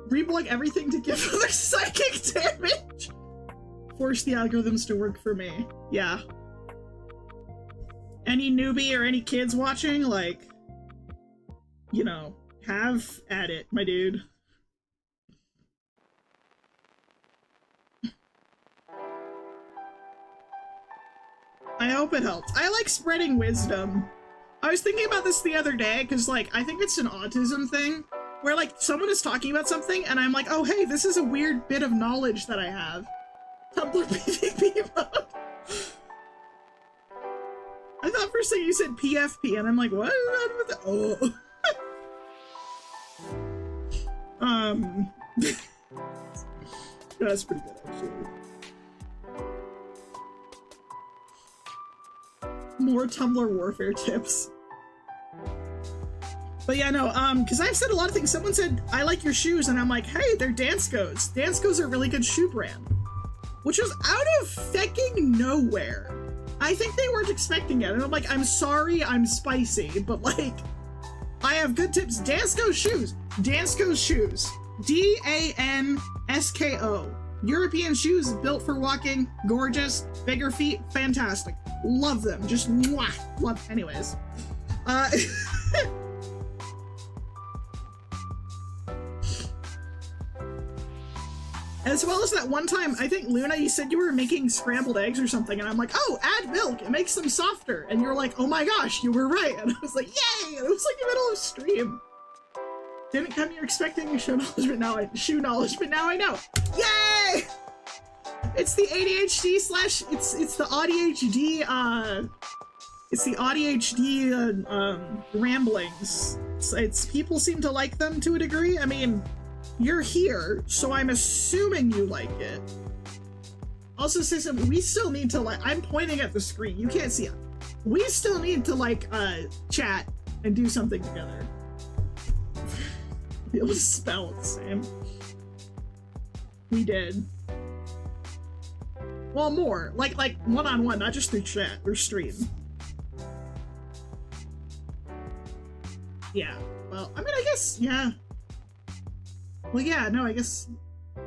Reblock everything to give other psychic damage. Force the algorithms to work for me. Yeah. Any newbie or any kids watching, like, you know, have at it, my dude. I hope it helps. I like spreading wisdom. I was thinking about this the other day, because, like, I think it's an autism thing, where, like, someone is talking about something, and I'm like, oh, hey, this is a weird bit of knowledge that I have. Tumblr PvP mode. I thought for a second you said PFP, and I'm like, what? Oh. That's pretty good, actually. More Tumblr warfare tips. But yeah, no, because I've said a lot of things. Someone said, I like your shoes, and I'm like, hey, they're Danskos. Danskos are a really good shoe brand. Which was out of fecking nowhere. I think they weren't expecting it, and I'm like, I'm sorry, I'm spicy, but like, I have good tips. Dansko shoes. Dansko shoes. D-A-N-S-K-O. European shoes built for walking. Gorgeous. Bigger feet. Fantastic. Love them. Just mwah. Love. Anyways. As well as that one time, I think, Luna, you said you were making scrambled eggs or something, and I'm like, oh, add milk, it makes them softer. And you're like, oh my gosh, you were right. And I was like, yay! And it was like the middle of stream. Didn't come here expecting shoe knowledge, but now I know. Yay! It's the ADHD slash, it's the ADHD, it's the ADHD, ramblings. It's people seem to like them to a degree. I mean, you're here, so I'm assuming you like it. Also, say something, we still need to, like, I'm pointing at the screen, you can't see it. We still need to, like, chat and do something together. Be able to spell the same. We did. Well, more. Like one-on-one, not just through chat or stream. Yeah. Well, I mean, I guess, yeah. Well, yeah, no, I guess...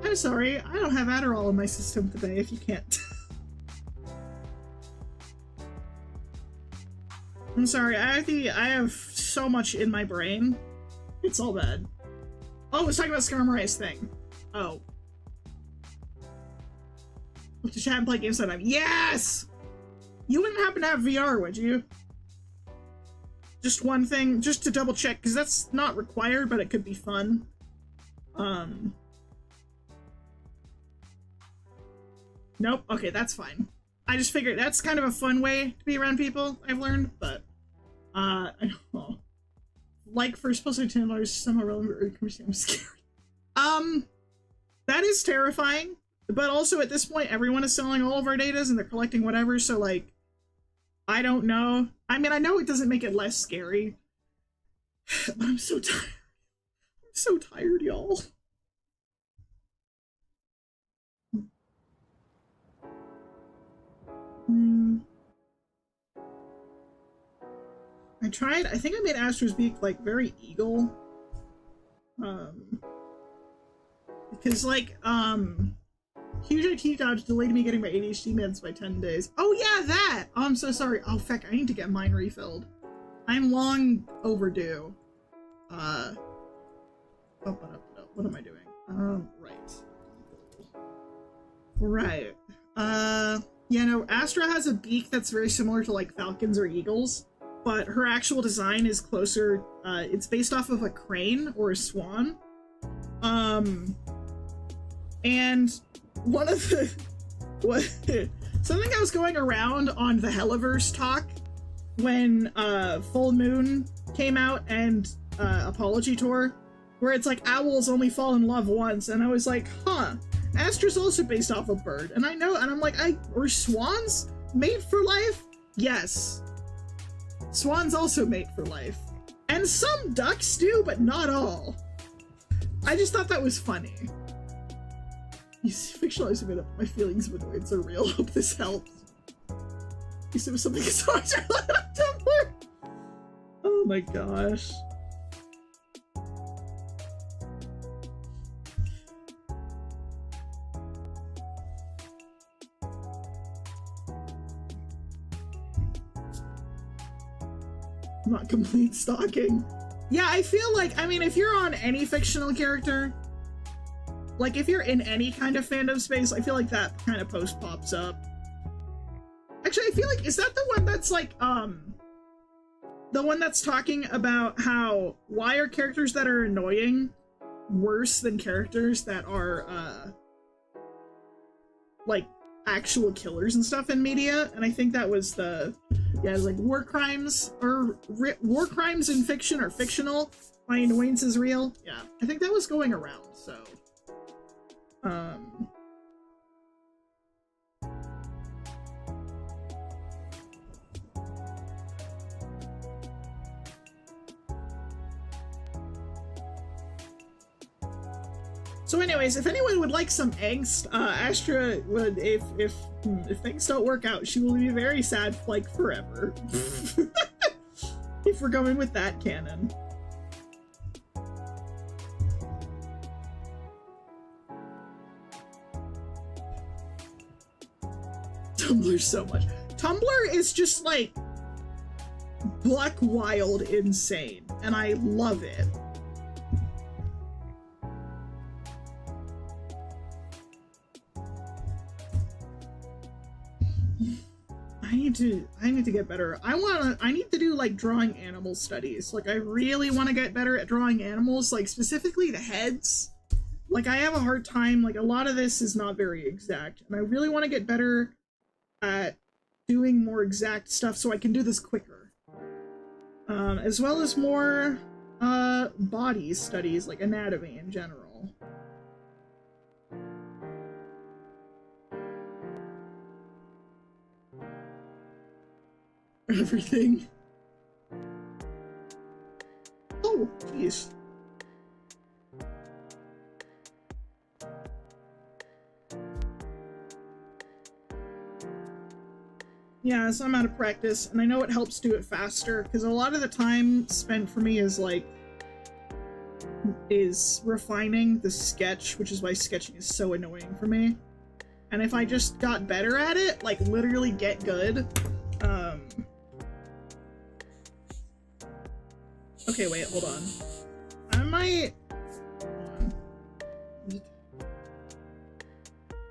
I'm sorry, I don't have Adderall in my system today, if you can't. I'm sorry, I have so much in my brain. It's all bad. Oh, let's talk about Skarmory's thing. Oh. Look to chat and play games sometime. Yes! You wouldn't happen to have VR, would you? Just one thing, just to double check, because that's not required, but it could be fun. Nope, okay, that's fine. I just figured that's kind of a fun way to be around people, I've learned, but, I don't know. Like first person $10, somehow relevant, I'm scared. That is terrifying, but also at this point, everyone is selling all of our datas and they're collecting whatever, so like, I don't know. I mean, I know it doesn't make it less scary, but I'm so tired. I'm so tired, y'all. I tried, I think I made Astra's beak like very eagle. Because like, huge IT dodge delayed me getting my ADHD meds by 10 days. Oh yeah, that! Oh, I'm so sorry. Oh, feck, I need to get mine refilled. I'm long overdue. Oh, what am I doing? Right. Yeah, no, Astra has a beak that's very similar to like falcons or eagles, but her actual design is closer, it's based off of a crane or a swan. And one of the, something that was going around on the Helliverse talk when, Full Moon came out and, Apology Tour, where it's like owls only fall in love once, and I was like, huh, Astra's also based off a bird, and I know, and I'm like, are swans made for life? Yes. Swans also mate for life. And some ducks do, but not all. I just thought that was funny. You fictionalized a bit of my feelings of annoyance are real. Hope this helps. You said it was something so much on Tumblr. Oh my gosh. Not complete stalking. Yeah, I feel like, I mean, if you're on any fictional character, like if you're in any kind of fandom space, I feel like that kind of post pops up. Actually, I feel like, is that the one that's like, the one that's talking about how, why are characters that are annoying worse than characters that are, like, actual killers and stuff in media? And I think that was the, yeah, it was like war crimes in fiction or fictional My annoyance is real. Yeah, I think that was going around, so. So anyways, if anyone would like some angst, Astra would, if things don't work out, she will be very sad, like, forever. If we're going with that canon. Tumblr so much. Tumblr is just, like, buck wild insane, and I love it. I need to get better. I need to do like drawing animal studies. Like I really want to get better at drawing animals, like specifically the heads. Like I have a hard time, like a lot of this is not very exact, and I really want to get better at doing more exact stuff so I can do this quicker. As well as more body studies, like anatomy in general. Everything. Oh, jeez. Yeah, so I'm out of practice, and I know it helps do it faster, because a lot of the time spent for me is refining the sketch, which is why sketching is so annoying for me. And if I just got better at it, like literally get good, okay, wait, hold on. I might... Hold on.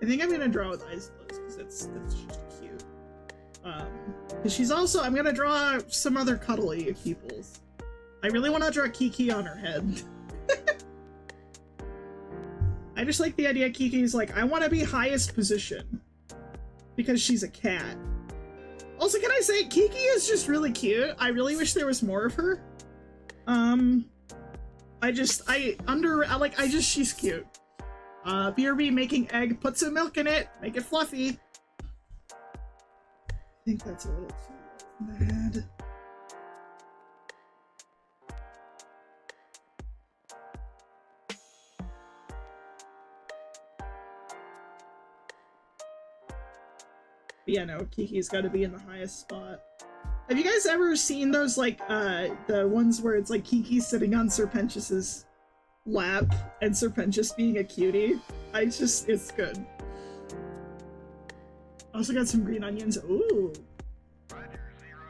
I think I'm gonna draw with eyes closed, because that's just cute. Because she's also... I'm gonna draw some other cuddly peoples. I really want to draw Kiki on her head. I just like the idea Kiki's like, I want to be highest position. Because she's a cat. Also, can I say, Kiki is just really cute. I really wish there was more of her. She's cute. BRB making egg, put some milk in it, make it fluffy. I think that's a little too bad. But yeah, no, Kiki's gotta be in the highest spot. Have you guys ever seen those, like, the ones where it's like Kiki sitting on Serpentius's lap and Serpentius being a cutie? It's good. Also got some green onions. Ooh.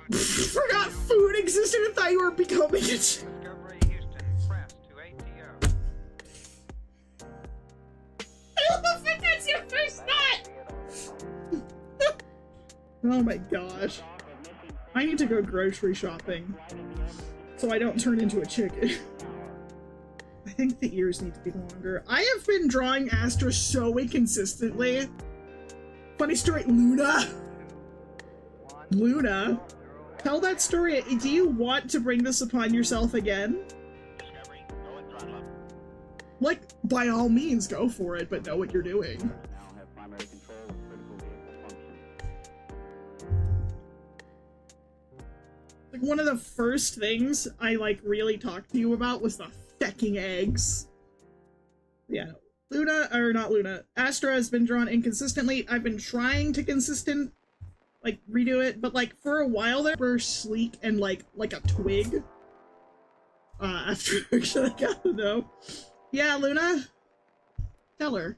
Forgot food existed and thought you were becoming it. I love it, that's your first thought! Oh my gosh. I need to go grocery shopping so I don't turn into a chicken. I think the ears need to be longer. I have been drawing Astra so inconsistently. Funny story, Luna. Luna, tell that story. Do you want to bring this upon yourself again? Like, by all means, go for it, but know what you're doing. Like, one of the first things I, like, really talked to you about was the fecking eggs. Yeah, Luna, or not Luna, Astra has been drawn inconsistently. I've been trying to redo it, but, like, for a while there, were sleek and, like a twig. After I got to know. Yeah, Luna? Tell her.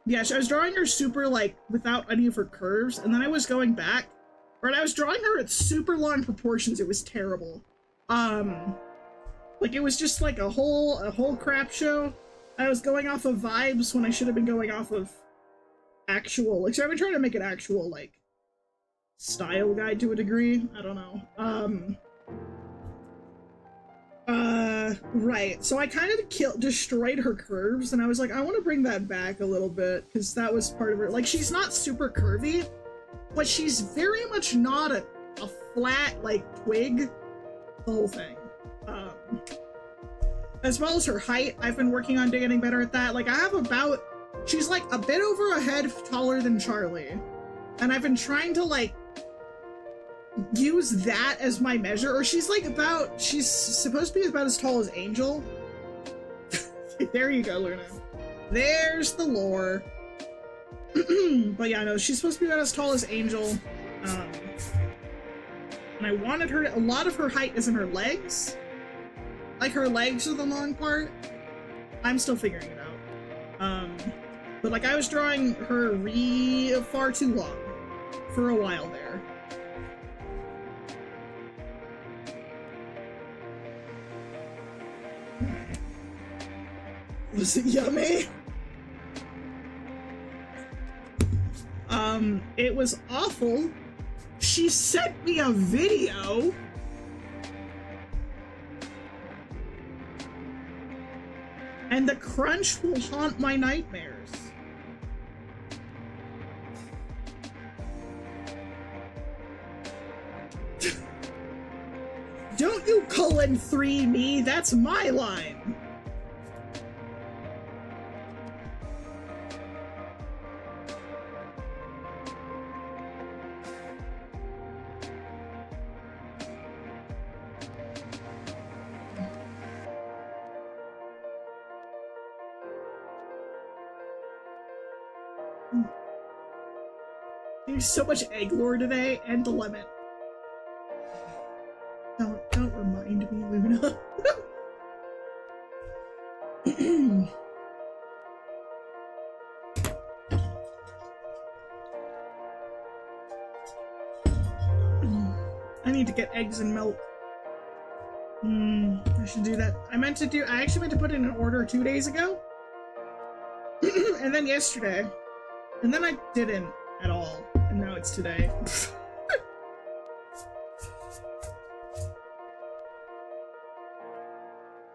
Yeah, I was drawing her super, like, without any of her curves, and then I was going back, and I was drawing her at super long proportions. It was terrible. Like, it was just, like, a whole crap show. I was going off of vibes when I should have been going off of actual, like, so I've been trying to make an actual, like, style guide to a degree. I don't know. Right. So I kind of destroyed her curves, and I was like, I want to bring that back a little bit, because that was part of her. Like, she's not super curvy, but she's very much not a flat, like, twig. The whole thing. As well as her height, I've been working on getting better at that. Like, I have about... She's, like, a bit over a head taller than Charlie. And I've been trying to, like, use that as my measure. Or she's, like, about... She's supposed to be about as tall as Angel. There you go, Luna. There's the lore. But yeah, no, she's supposed to be about as tall as Angel. And I wanted her to, a lot of her height is in her legs. Like, her legs are the long part. I'm still figuring it out. But like, I was drawing her far too long for a while there. Was it yummy? It was awful. She sent me a video. And the crunch will haunt my nightmares. Don't you colon 3 me, that's my line. There's so much egg lore today, and the lemon. Don't remind me, Luna. I need to get eggs and milk. I should do that. I actually meant to put in an order 2 days ago. And then yesterday. And then I didn't at all. And now it's today.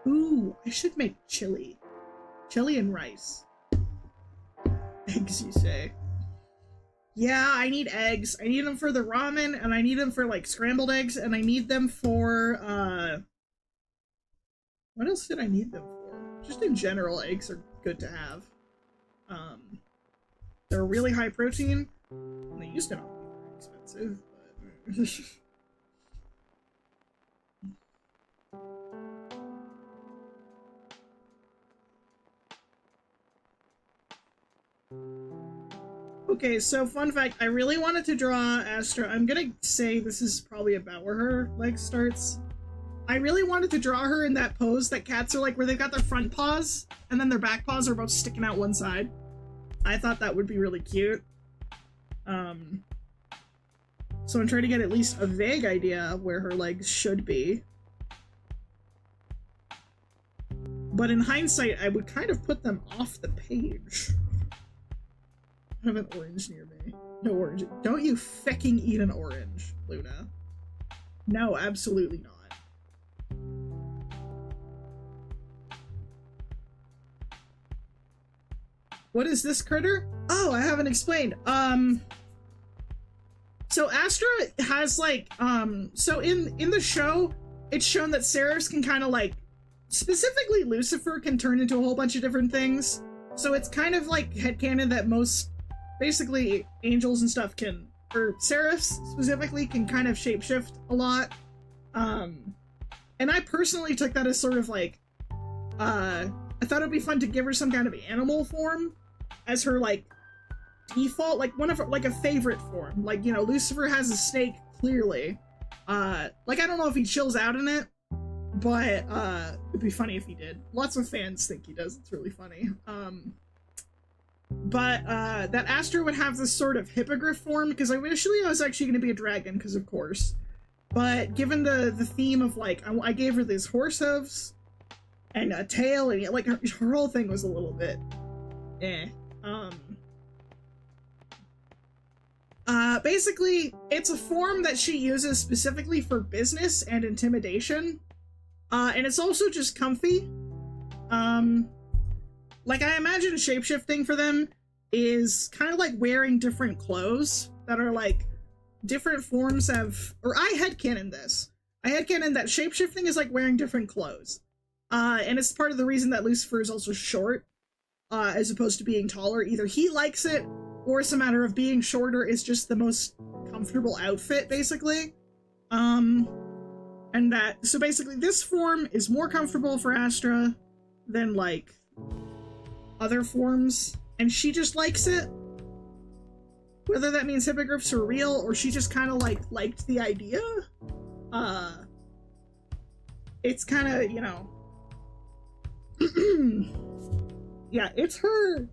Ooh, I should make chili. Chili and rice. Eggs, you say? Yeah, I need eggs. I need them for the ramen, and I need them for, like, scrambled eggs, and I need them for, what else did I need them for? Just in general, eggs are good to have. They're really high protein, and they used to not be very expensive, but... Okay, so fun fact, I really wanted to draw Astra. I'm gonna say this is probably about where her leg starts. I really wanted to draw her in that pose that cats are like, where they've got their front paws, and then their back paws are both sticking out one side. I thought that would be really cute. So I'm trying to get at least a vague idea of where her legs should be. But in hindsight, I would kind of put them off the page. I have an orange near me. No orange. Don't you fecking eat an orange, Luna. No, absolutely not. What is this critter? Oh, I haven't explained. So Astra has like, so in the show, it's shown that seraphs can kind of like, specifically Lucifer can turn into a whole bunch of different things. So it's kind of like headcanon that most, basically angels and stuff can, or seraphs specifically, can kind of shapeshift a lot. And I personally took that as sort of like, I thought it'd be fun to give her some kind of animal form as her like default, like one of her, like a favorite form. Like, you know, Lucifer has a snake, clearly. Like, I don't know if he chills out in it, but it'd be funny if he did. Lots of fans think he does. It's really funny. But that Astra would have this sort of hippogriff form, because initially I was actually going to be a dragon, because of course. But given the theme of like, I gave her these horse hooves and a tail, and like her whole thing was a little bit basically it's a form that she uses specifically for business and intimidation, and it's also just comfy. Like, I imagine shapeshifting for them is kind of like wearing different clothes that are like different forms have, or I headcanon this. I headcanon that shapeshifting is like wearing different clothes. And it's part of the reason that Lucifer is also short, as opposed to being taller. Either he likes it, or it's a matter of being shorter is just the most comfortable outfit, basically. And that, so basically this form is more comfortable for Astra than, like, other forms, and she just likes it. Whether that means hippogriffs are real, or she just kind of, like, liked the idea. It's kind of, you know... yeah, it's her...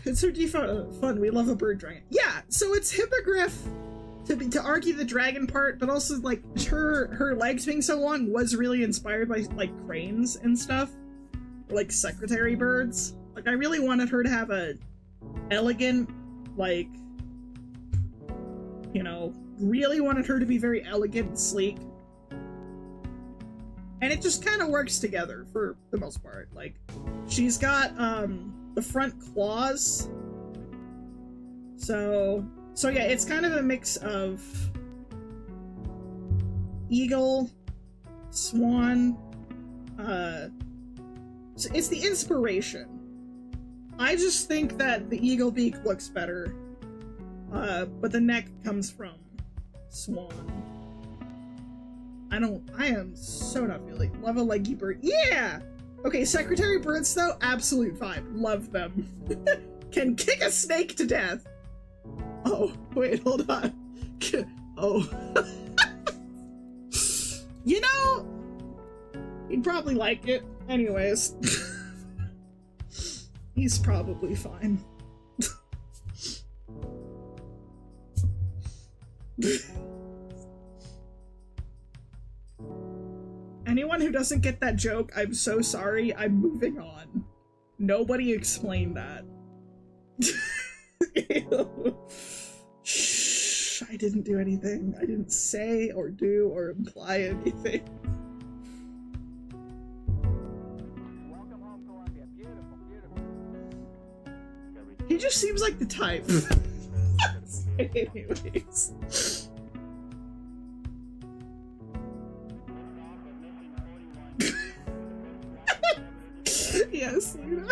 it's her default fun. We love a bird dragon. Yeah, so it's hippogriff to argue the dragon part, but also, like, her legs being so long was really inspired by, like, cranes and stuff. Like, secretary birds. Like, I really wanted her to have a elegant, like, you know, really wanted her to be very elegant and sleek. And it just kind of works together for the most part. Like, she's got, the front claws. So yeah, it's kind of a mix of eagle, swan, so it's the inspiration. I just think that the eagle beak looks better, but the neck comes from swan. I am so not feeling. Love a leggy bird. Yeah! Okay, secretary birds though, absolute vibe. Love them. Can kick a snake to death. Oh, wait, hold on. Oh. You know, he'd probably like it. Anyways. He's probably fine. Anyone who doesn't get that joke, I'm so sorry. I'm moving on. Nobody explained that. Shh, I didn't do anything. I didn't say or do or imply anything. Welcome home, Columbia. Beautiful, beautiful. He just seems like the type. Anyways. Yes, Luna.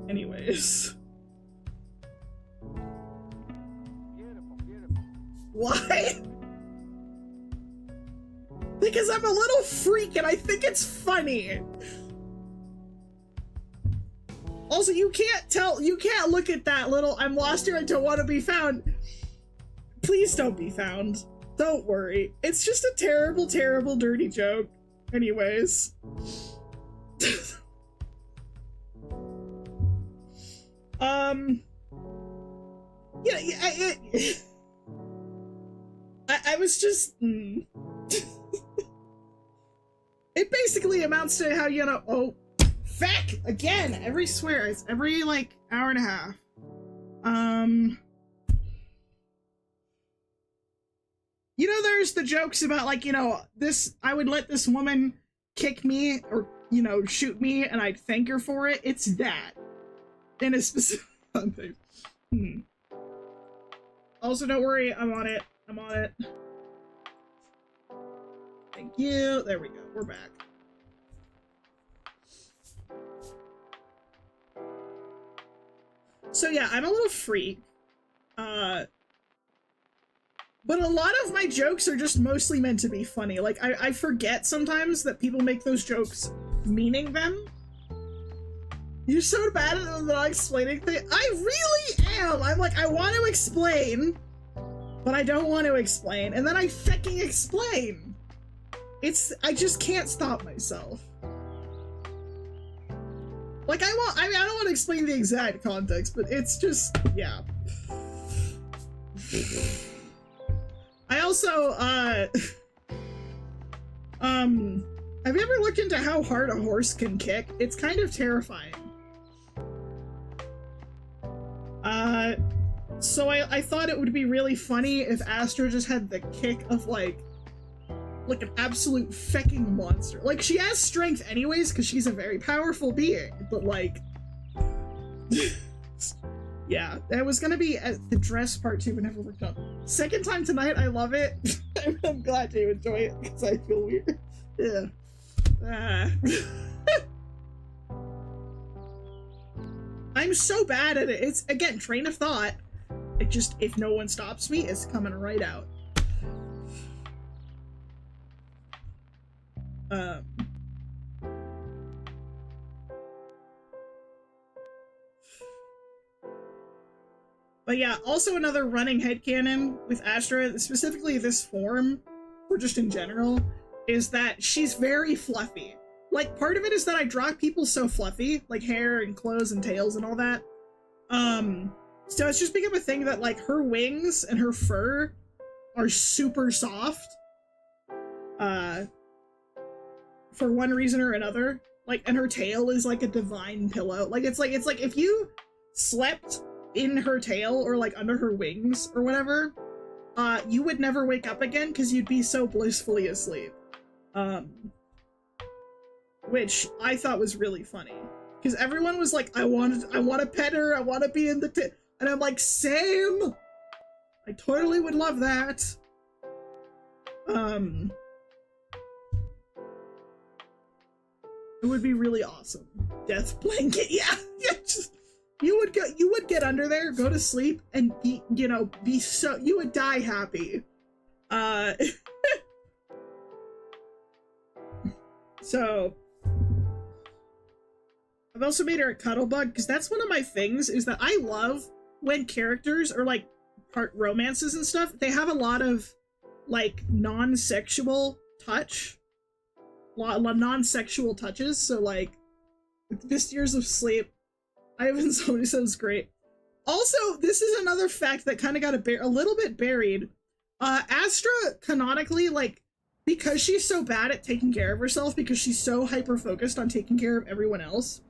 Anyways. Beautiful, beautiful. Why? Because I'm a little freak and I think it's funny. Also, you can't look at that little I'm lost here, I don't want to be found. Please don't be found. Don't worry. It's just a terrible, terrible, dirty joke. Anyways. Yeah, I was just... It basically amounts to how, you know, oh, feck! Again, every swear, it's every, like, hour and a half. You know, there's the jokes about, like, you know, I would let this woman kick me or, you know, shoot me and I'd thank her for it. It's that. In a specific context. Also, don't worry, I'm on it. I'm on it. Thank you. There we go. We're back. So yeah, I'm a little freak. But a lot of my jokes are just mostly meant to be funny. Like, I forget sometimes that people make those jokes meaning them. You're so bad at not explaining things. I really am! I'm like, I want to explain, but I don't want to explain. And then I fucking explain. I just can't stop myself. Like, I don't want to explain the exact context, but it's just, yeah. I also, have you ever looked into how hard a horse can kick? It's kind of terrifying. So I thought it would be really funny if Astra just had the kick of like an absolute fecking monster. Like, she has strength anyways, because she's a very powerful being, but like... yeah, that was gonna be at the dress part too, but never worked out. Second time tonight, I love it. I'm glad to enjoy it, because I feel weird. Yeah. I'm so bad at it. It's, again, train of thought. It just, if no one stops me, it's coming right out. But yeah, also another running headcanon with Astra, specifically this form, or just in general, is that she's very fluffy. Like, part of it is that I draw people so fluffy, like hair and clothes and tails and all that. So it's just become a thing that, like, her wings and her fur are super soft. For one reason or another. Like, and her tail is like a divine pillow. Like, it's like if you slept in her tail or like under her wings or whatever, you would never wake up again because you'd be so blissfully asleep. Which I thought was really funny. Because everyone was like, I want to pet her, I want to be in the and I'm like, same! I totally would love that. It would be really awesome. Death blanket, yeah, just, you would get under there, go to sleep, and be, you know, you would die happy. So, I've also made her a cuddle bug, because that's one of my things, is that I love when characters, or like, part romances and stuff, they have a lot of, like, non-sexual touch. Non-sexual touches, so like, Mist Years of Sleep, Ivan somebody said it's great. Also, this is another fact that kind of got a little bit buried. Astra, canonically, like, because she's so bad at taking care of herself, because she's so hyper-focused on taking care of everyone else,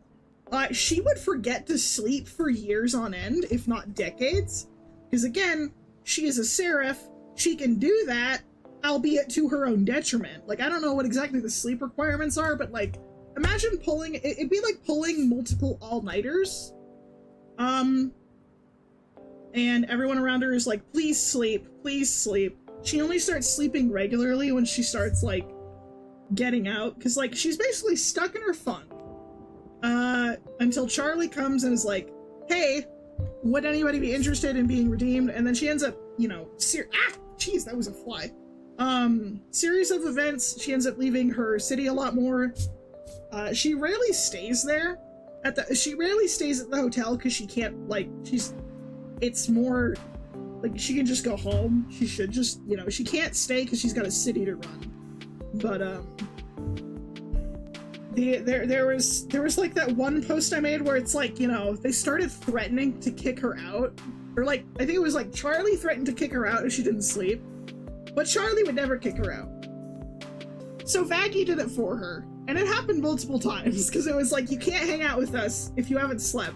she would forget to sleep for years on end, if not decades. Because again, she is a seraph, she can do that, albeit to her own detriment. Like, I don't know what exactly the sleep requirements are, but like, imagine pulling, it'd be like pulling multiple all-nighters. And everyone around her is like, please sleep, please sleep. She only starts sleeping regularly when she starts like getting out, because like, she's basically stuck in her fun. Until Charlie comes and is like, hey, would anybody be interested in being redeemed? And then she ends up, you know, jeez, that was a fly. Series of events, she ends up leaving her city a lot more. She rarely stays there. She rarely stays at the hotel because she can't, like, it's more, like, she can just go home. She should just, you know, she can't stay because she's got a city to run. But, there was like that one post I made where it's like, you know, they started threatening to kick her out. Or like, I think it was like Charlie threatened to kick her out if she didn't sleep. But Charlie would never kick her out. So Vaggie did it for her. And it happened multiple times, because it was like, you can't hang out with us if you haven't slept.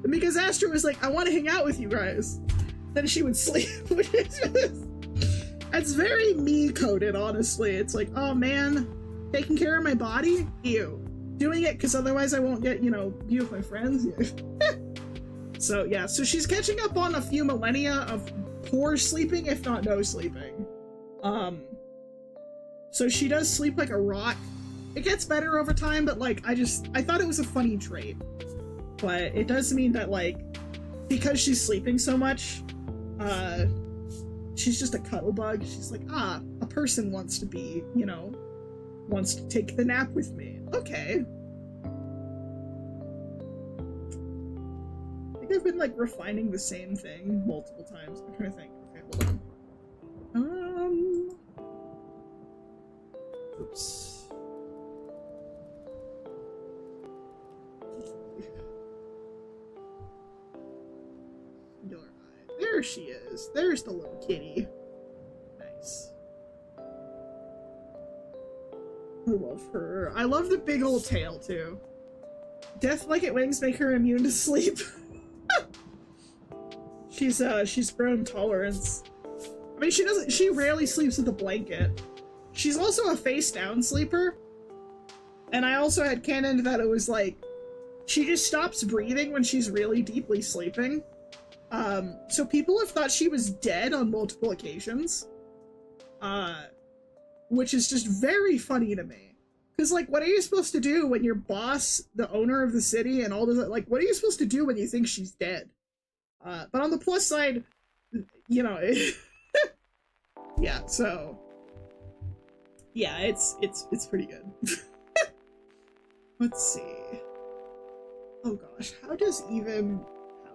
And because Astra was like, I want to hang out with you guys, then she would sleep. Which is just, it's very me-coded, honestly. It's like, oh man, taking care of my body? Ew. Doing it because otherwise I won't get, you know, be with my friends? So yeah, so she's catching up on a few millennia of poor sleeping, if not no sleeping. So she does sleep like a rock. It gets better over time, but like, I thought it was a funny trait. But it does mean that like, because she's sleeping so much, she's just a cuddle bug. She's like, a person wants to be, you know, wants to take the nap with me. Okay. I think I've been like refining the same thing multiple times. I'm trying to think. Okay, hold on. Oops. There she is. There's the little kitty. Nice. I love her. I love the big old tail, too. Death blanket wings make her immune to sleep. She's grown tolerance. I mean, she rarely sleeps with a blanket. She's also a face down sleeper. And I also had canon that it was like, she just stops breathing when she's really deeply sleeping. So people have thought she was dead on multiple occasions. Which is just very funny to me. Because, like, what are you supposed to do when your boss, the owner of the city, and all this, like, what are you supposed to do when you think she's dead? But on the plus side, you know, yeah, so, yeah, it's pretty good. Let's see. Oh gosh, how does even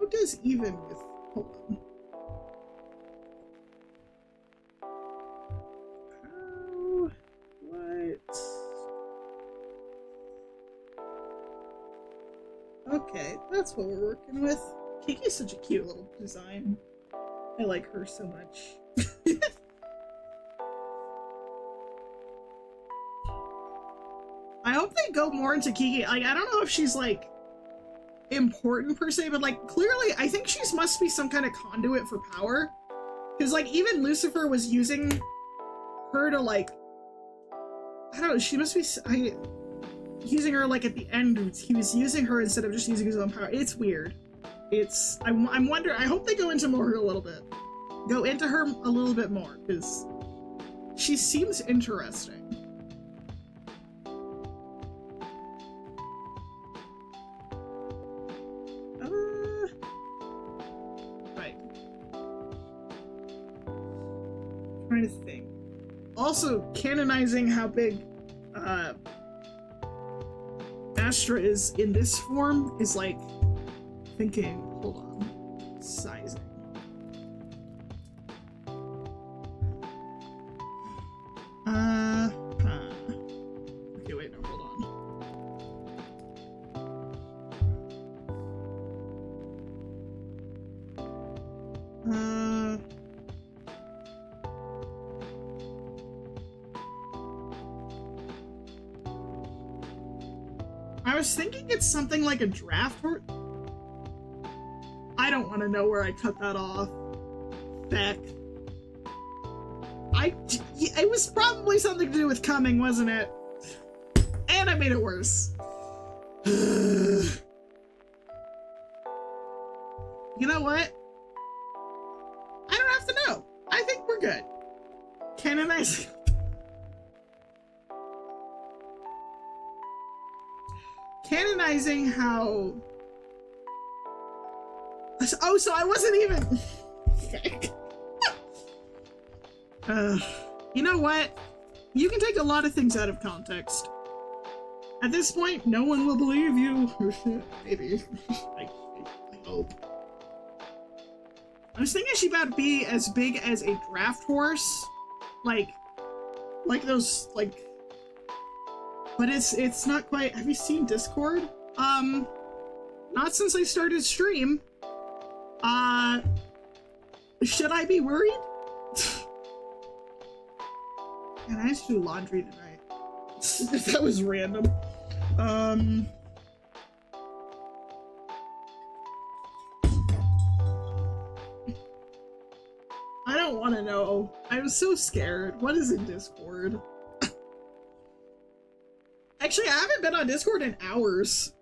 with, hold on. Okay, that's what we're working with. Kiki's such a cute little design. I like her so much. I hope they go more into Kiki. Like, I don't know if she's, like, important per se, but, like, clearly I think she must be some kind of conduit for power. Because, like, even Lucifer was using her to, like, I don't know, she must be using her, like, at the end. He was using her instead of just using his own power. It's weird. I'm wondering, I hope they go into more a little bit. Go into her a little bit more, because she seems interesting. Right. I'm trying to think. Also, canonizing how big, Astra is in this form is like thinking, hold on, sizing. Okay, wait, no, hold on. I was thinking it's something like a draft or I don't want to know where I cut that off. Beck. It was probably something to do with coming, wasn't it? And I made it worse. You know what? I don't have to know. I think we're good. Canonizing. Canonizing how... Oh, so I wasn't even... you know what? You can take a lot of things out of context. At this point, no one will believe you. Maybe. I hope. I was thinking she about to be as big as a draft horse. Like those, like... But it's not quite... Have you seen Discord? Not since I started stream. Should I be worried? Man, I have to do laundry tonight. That was random. I don't want to know. I was so scared. What is in Discord? Actually, I haven't been on Discord in hours.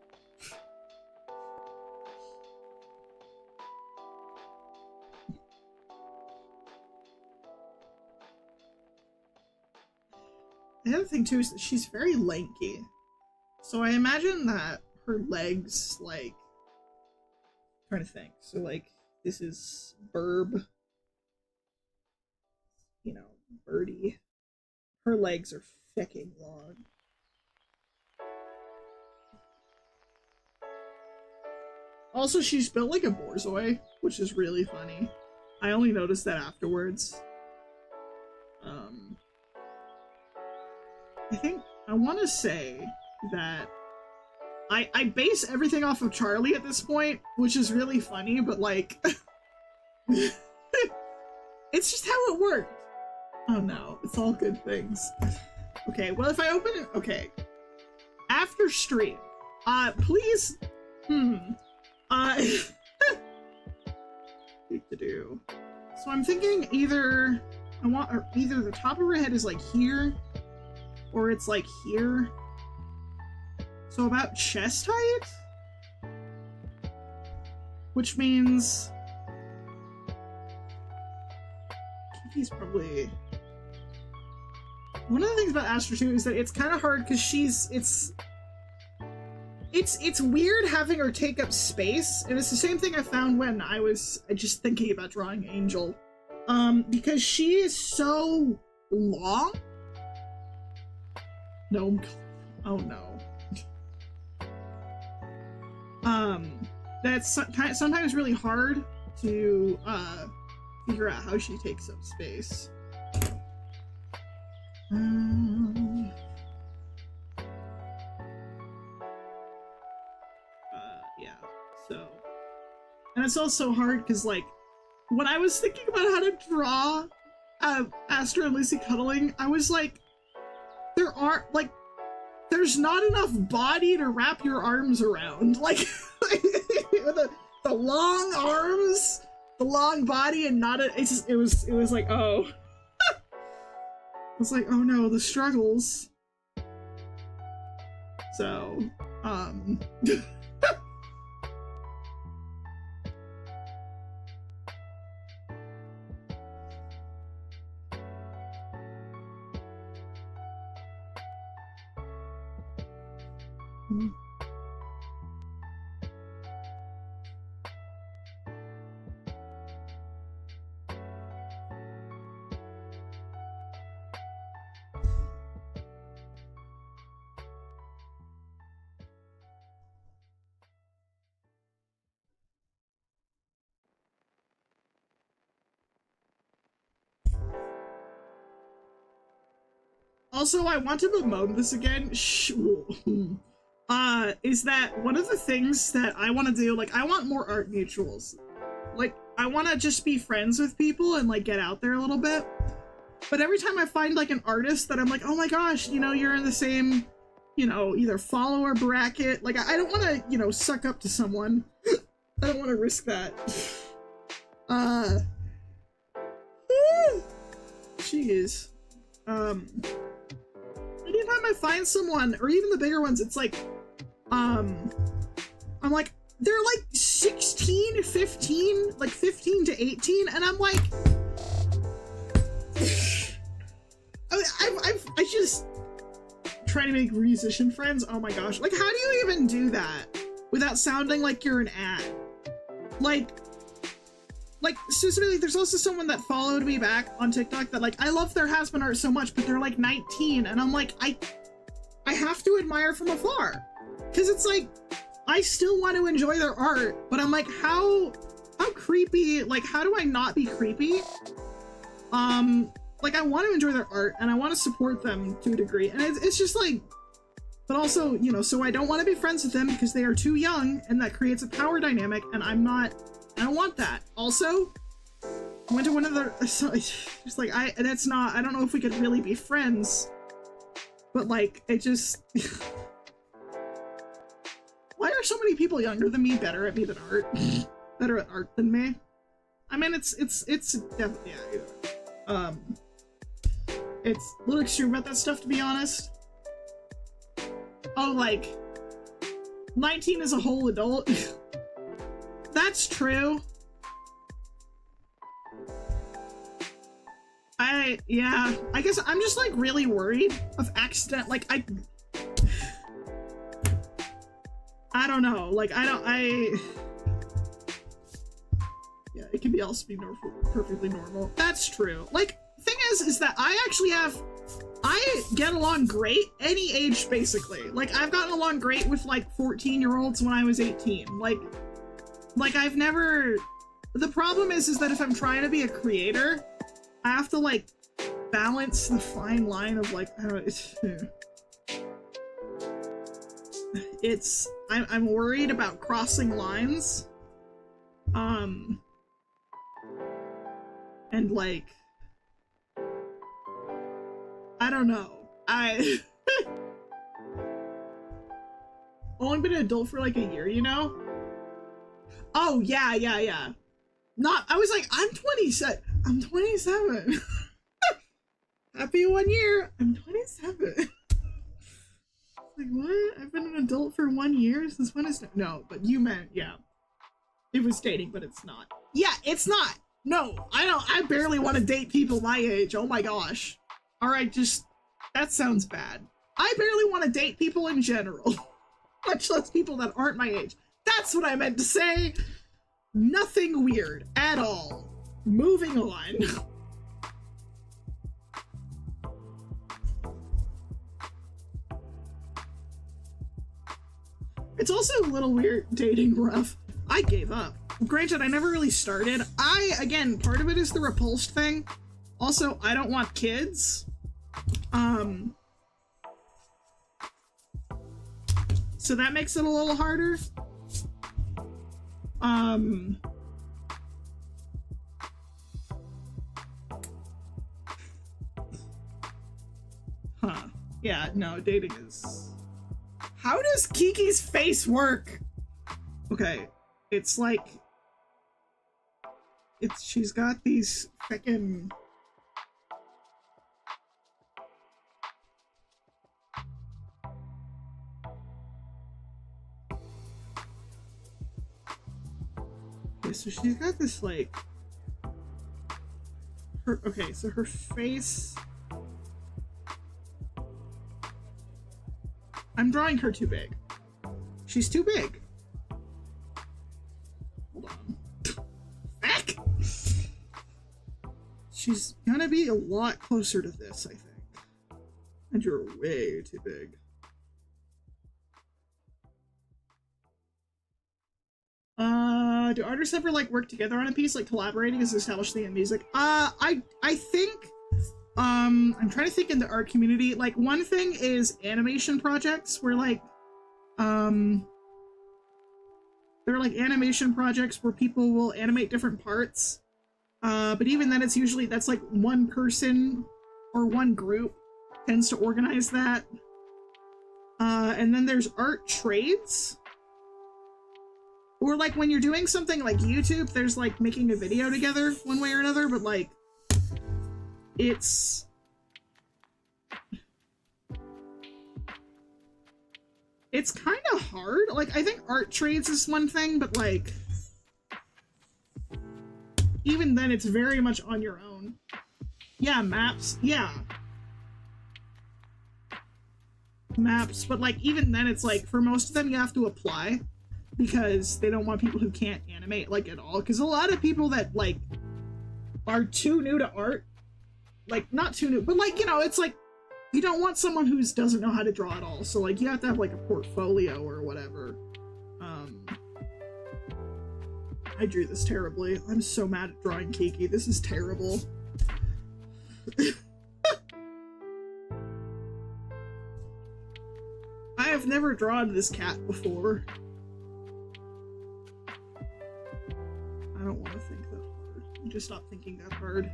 The other thing too is that she's very lanky. So I imagine that her legs, like... I'm trying to think. So, like, this is Burb. You know, Birdie. Her legs are fucking long. Also, she's built like a borzoi, which is really funny. I only noticed that afterwards. I think, I want to say that I base everything off of Charlie at this point, which is really funny, but like, it's just how it worked. Oh no, it's all good things. Okay, well if I open it, okay. After stream, please, So I'm thinking either either the top of her head is like here, or it's like here. So about chest height? Which means Kiki's probably... One of the things about Astra too is that it's kind of hard because it's weird having her take up space, and it's the same thing I found when I was just thinking about drawing Angel. Because she is so long. No. Oh no. That's sometimes really hard to figure out how she takes up space. Yeah, so. And it's also hard because, like, when I was thinking about how to draw Astra and Lucy cuddling, I was like, there's not enough body to wrap your arms around. Like, the long arms, the long body, and not a, it was like, oh. I was like, oh no, the struggles. So, also, I want to bemoan this again. Is that one of the things that I want to do? Like, I want more art mutuals. Like, I want to just be friends with people and, like, get out there a little bit. But every time I find, like, an artist that I'm like, oh my gosh, you know, you're in the same, you know, either follower bracket. Like, I don't want to, you know, suck up to someone. I don't want to risk that. Jeez. Anytime I find someone, or even the bigger ones, it's like, I'm like, they're like 16, 15, like 15 to 18, and I'm like, I just try to make musician friends. Oh my gosh, like, how do you even do that without sounding like you're an ad? Like, specifically, there's also someone that followed me back on TikTok that, like, I love their Hazbin art so much, but they're like 19, and I'm like, I have to admire from afar, because it's like, I still want to enjoy their art, but I'm like, how creepy, like, how do I not be creepy? Like, I want to enjoy their art, and I want to support them to a degree, and it's just like, but also, you know, so I don't want to be friends with them because they are too young, and that creates a power dynamic, and I don't want that. Also, I went to one of the, just like, that's not, I don't know if we could really be friends, but like, it just, why are so many people younger than me better at me than art? Better at art than me? I mean, it's definitely, yeah, it's a little extreme about that stuff, to be honest. Oh, like, 19 is a whole adult. That's true. Yeah, I guess I'm just, like, really worried of accident, like, I don't know, like, yeah, it can be also be perfectly normal. That's true. Like, thing is that I get along great any age, basically. Like, I've gotten along great with, like, 14-year-olds when I was 18. Like, I've never... The problem is that if I'm trying to be a creator, I have to, like, balance the fine line of, like, I don't know, I'm worried about crossing lines. And, like, I don't know. Only been an adult for, like, a year, you know? Oh, yeah. I was like, I'm 27. I'm 27. Happy 1 year. I'm 27. Like, what? I've been an adult for 1 year? Since when is that? No, but you meant, yeah. It was dating, but it's not. Yeah, it's not. No, I barely want to date people my age. Oh my gosh. Alright, just, that sounds bad. I barely want to date people in general. Much less people that aren't my age. That's what I meant to say. Nothing weird at all. Moving on. It's also a little weird dating rough. I gave up. Granted, I never really started. Again, part of it is the repulsed thing. Also, I don't want kids. So that makes it a little harder. Huh. Yeah, no, dating is... How does Kiki's face work? Okay, it's like... she's got these frickin'... Okay, so she's got this, like... Okay, so her face... I'm drawing her too big. She's too big. Hold on. Back! She's gonna be a lot closer to this, I think. And you're way too big. Do artists ever, like, work together on a piece, like collaborating as established thing in music? I think, I'm trying to think in the art community, like, one thing is animation projects where, like, there are, like, animation projects where people will animate different parts, but even then it's usually, that's, like, one person or one group tends to organize that. And then there's art trades. Or, like, when you're doing something like YouTube, there's, like, making a video together one way or another, but, like, it's kind of hard. Like, I think art trades is one thing, but, like, even then it's very much on your own. Yeah, maps. Yeah. Maps, but, like, even then it's, like, for most of them you have to apply. Because they don't want people who can't animate, like, at all. Because a lot of people that, like, are too new to art, like, not too new, but, like, you know, it's like, you don't want someone who doesn't know how to draw at all. So, like, you have to have, like, a portfolio or whatever. I drew this terribly. I'm so mad at drawing Kiki. This is terrible. I have never drawn this cat before. I don't want to think that hard. I just stop thinking that hard.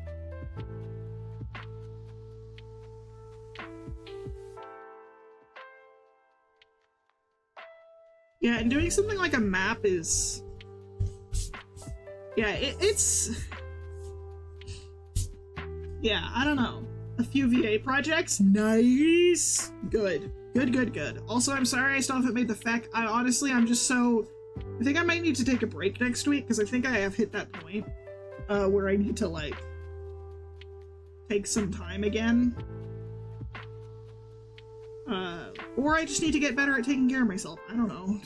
Yeah, and doing something like a map is... Yeah, it's... Yeah, I don't know. A few VA projects? Nice! Good. Good, good, good. Also, I'm sorry I still haven't made the FAQ. I'm just so... I think I might need to take a break next week, because I think I have hit that point where I need to, like, take some time again. Or I just need to get better at taking care of myself. I don't know.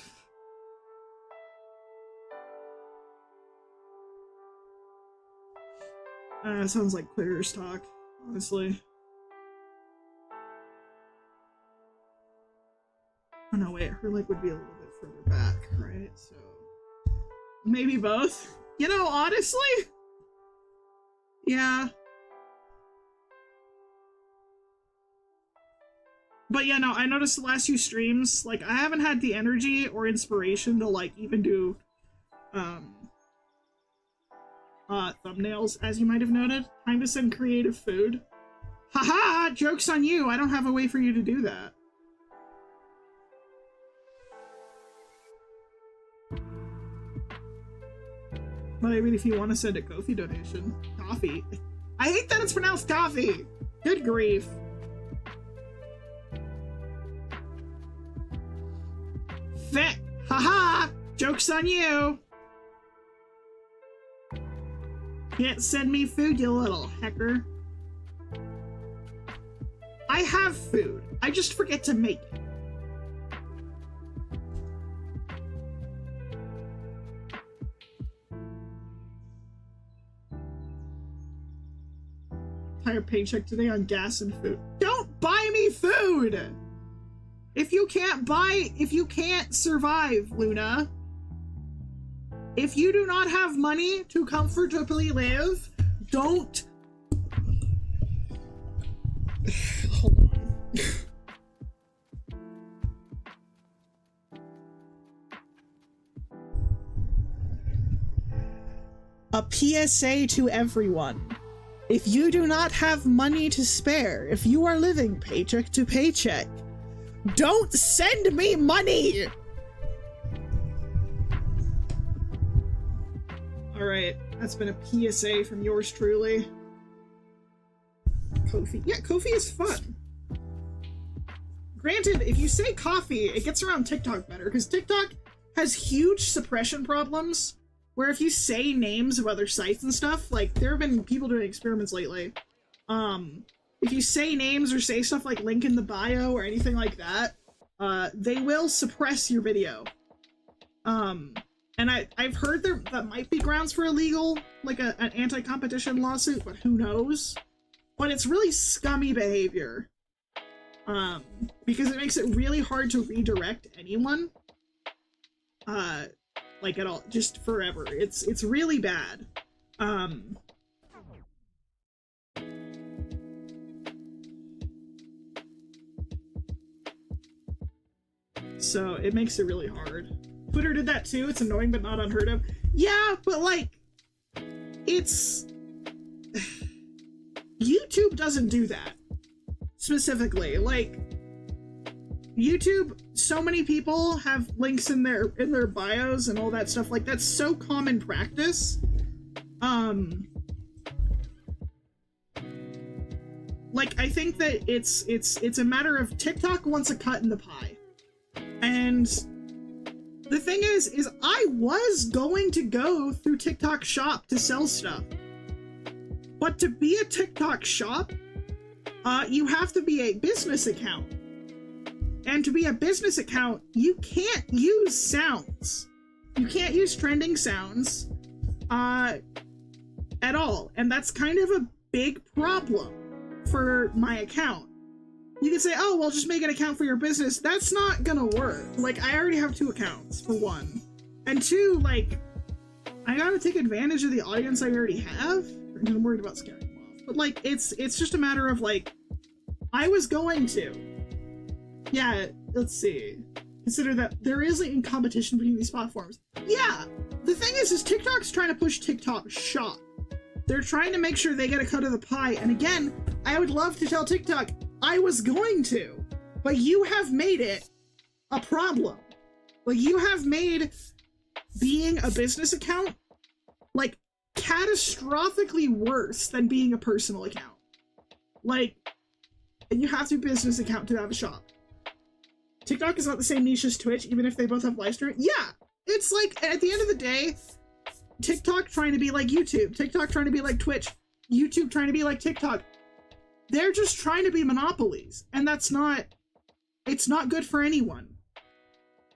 Sounds like quitters talk, honestly. Oh no, wait, her leg would be a little bit further back, right? So maybe both? You know, honestly? Yeah. But yeah, no, I noticed the last few streams, like, I haven't had the energy or inspiration to, like, even do, thumbnails, as you might have noted. Time to send creative food. Haha! Joke's on you! I don't have a way for you to do that. But I mean, if you want to send a Ko-fi donation, coffee. I hate that it's pronounced coffee. Good grief. Fet. Haha. Joke's on you. Can't send me food, you little hecker. I have food. I just forget to make it. Entire paycheck today on gas and food. Don't buy me food! If you can't survive, Luna, if you do not have money to comfortably live, don't. Hold on. A PSA to everyone. If you do not have money to spare, if you are living paycheck to paycheck, don't send me money! Alright, that's been a PSA from yours truly. Ko-fi. Yeah, Ko-fi is fun. Granted, if you say coffee, it gets around TikTok better, because TikTok has huge suppression problems, where if you say names of other sites and stuff, like, there have been people doing experiments lately. If you say names or say stuff like link in the bio or anything like that, they will suppress your video. And I've heard that might be grounds for illegal, like an anti-competition lawsuit, but who knows? But it's really scummy behavior. Because it makes it really hard to redirect anyone. Like at all, just forever. It's really bad. So it makes it really hard. Twitter did that too. It's annoying but not unheard of. Yeah, but like, it's YouTube doesn't do that specifically. Like, YouTube, so many people have links in their bios and all that stuff. Like, that's so common practice. Like, I think that it's a matter of TikTok wants a cut in the pie. And the thing is I was going to go through TikTok shop to sell stuff. But to be a TikTok shop, you have to be a business account. And to be a business account, you can't use sounds. You can't use trending sounds at all. And that's kind of a big problem for my account. You can say, oh, well, just make an account for your business. That's not gonna work. Like, I already have 2 accounts, for one. And 2, like, I gotta take advantage of the audience I already have. Because I'm worried about scaring them off. But, like, it's just a matter of, like, I was going to. Yeah, let's see. Consider that there is a competition between these platforms. Yeah! The thing is TikTok's trying to push TikTok shop. They're trying to make sure they get a cut of the pie. And again, I would love to tell TikTok, I was going to, but you have made it a problem. Like, you have made being a business account, like, catastrophically worse than being a personal account. Like, you have to be a business account to have a shop. TikTok is not the same niche as Twitch, even if they both have live stream. Yeah, it's like, at the end of the day, TikTok trying to be like YouTube, TikTok trying to be like Twitch, YouTube trying to be like TikTok. They're just trying to be monopolies, and it's not good for anyone.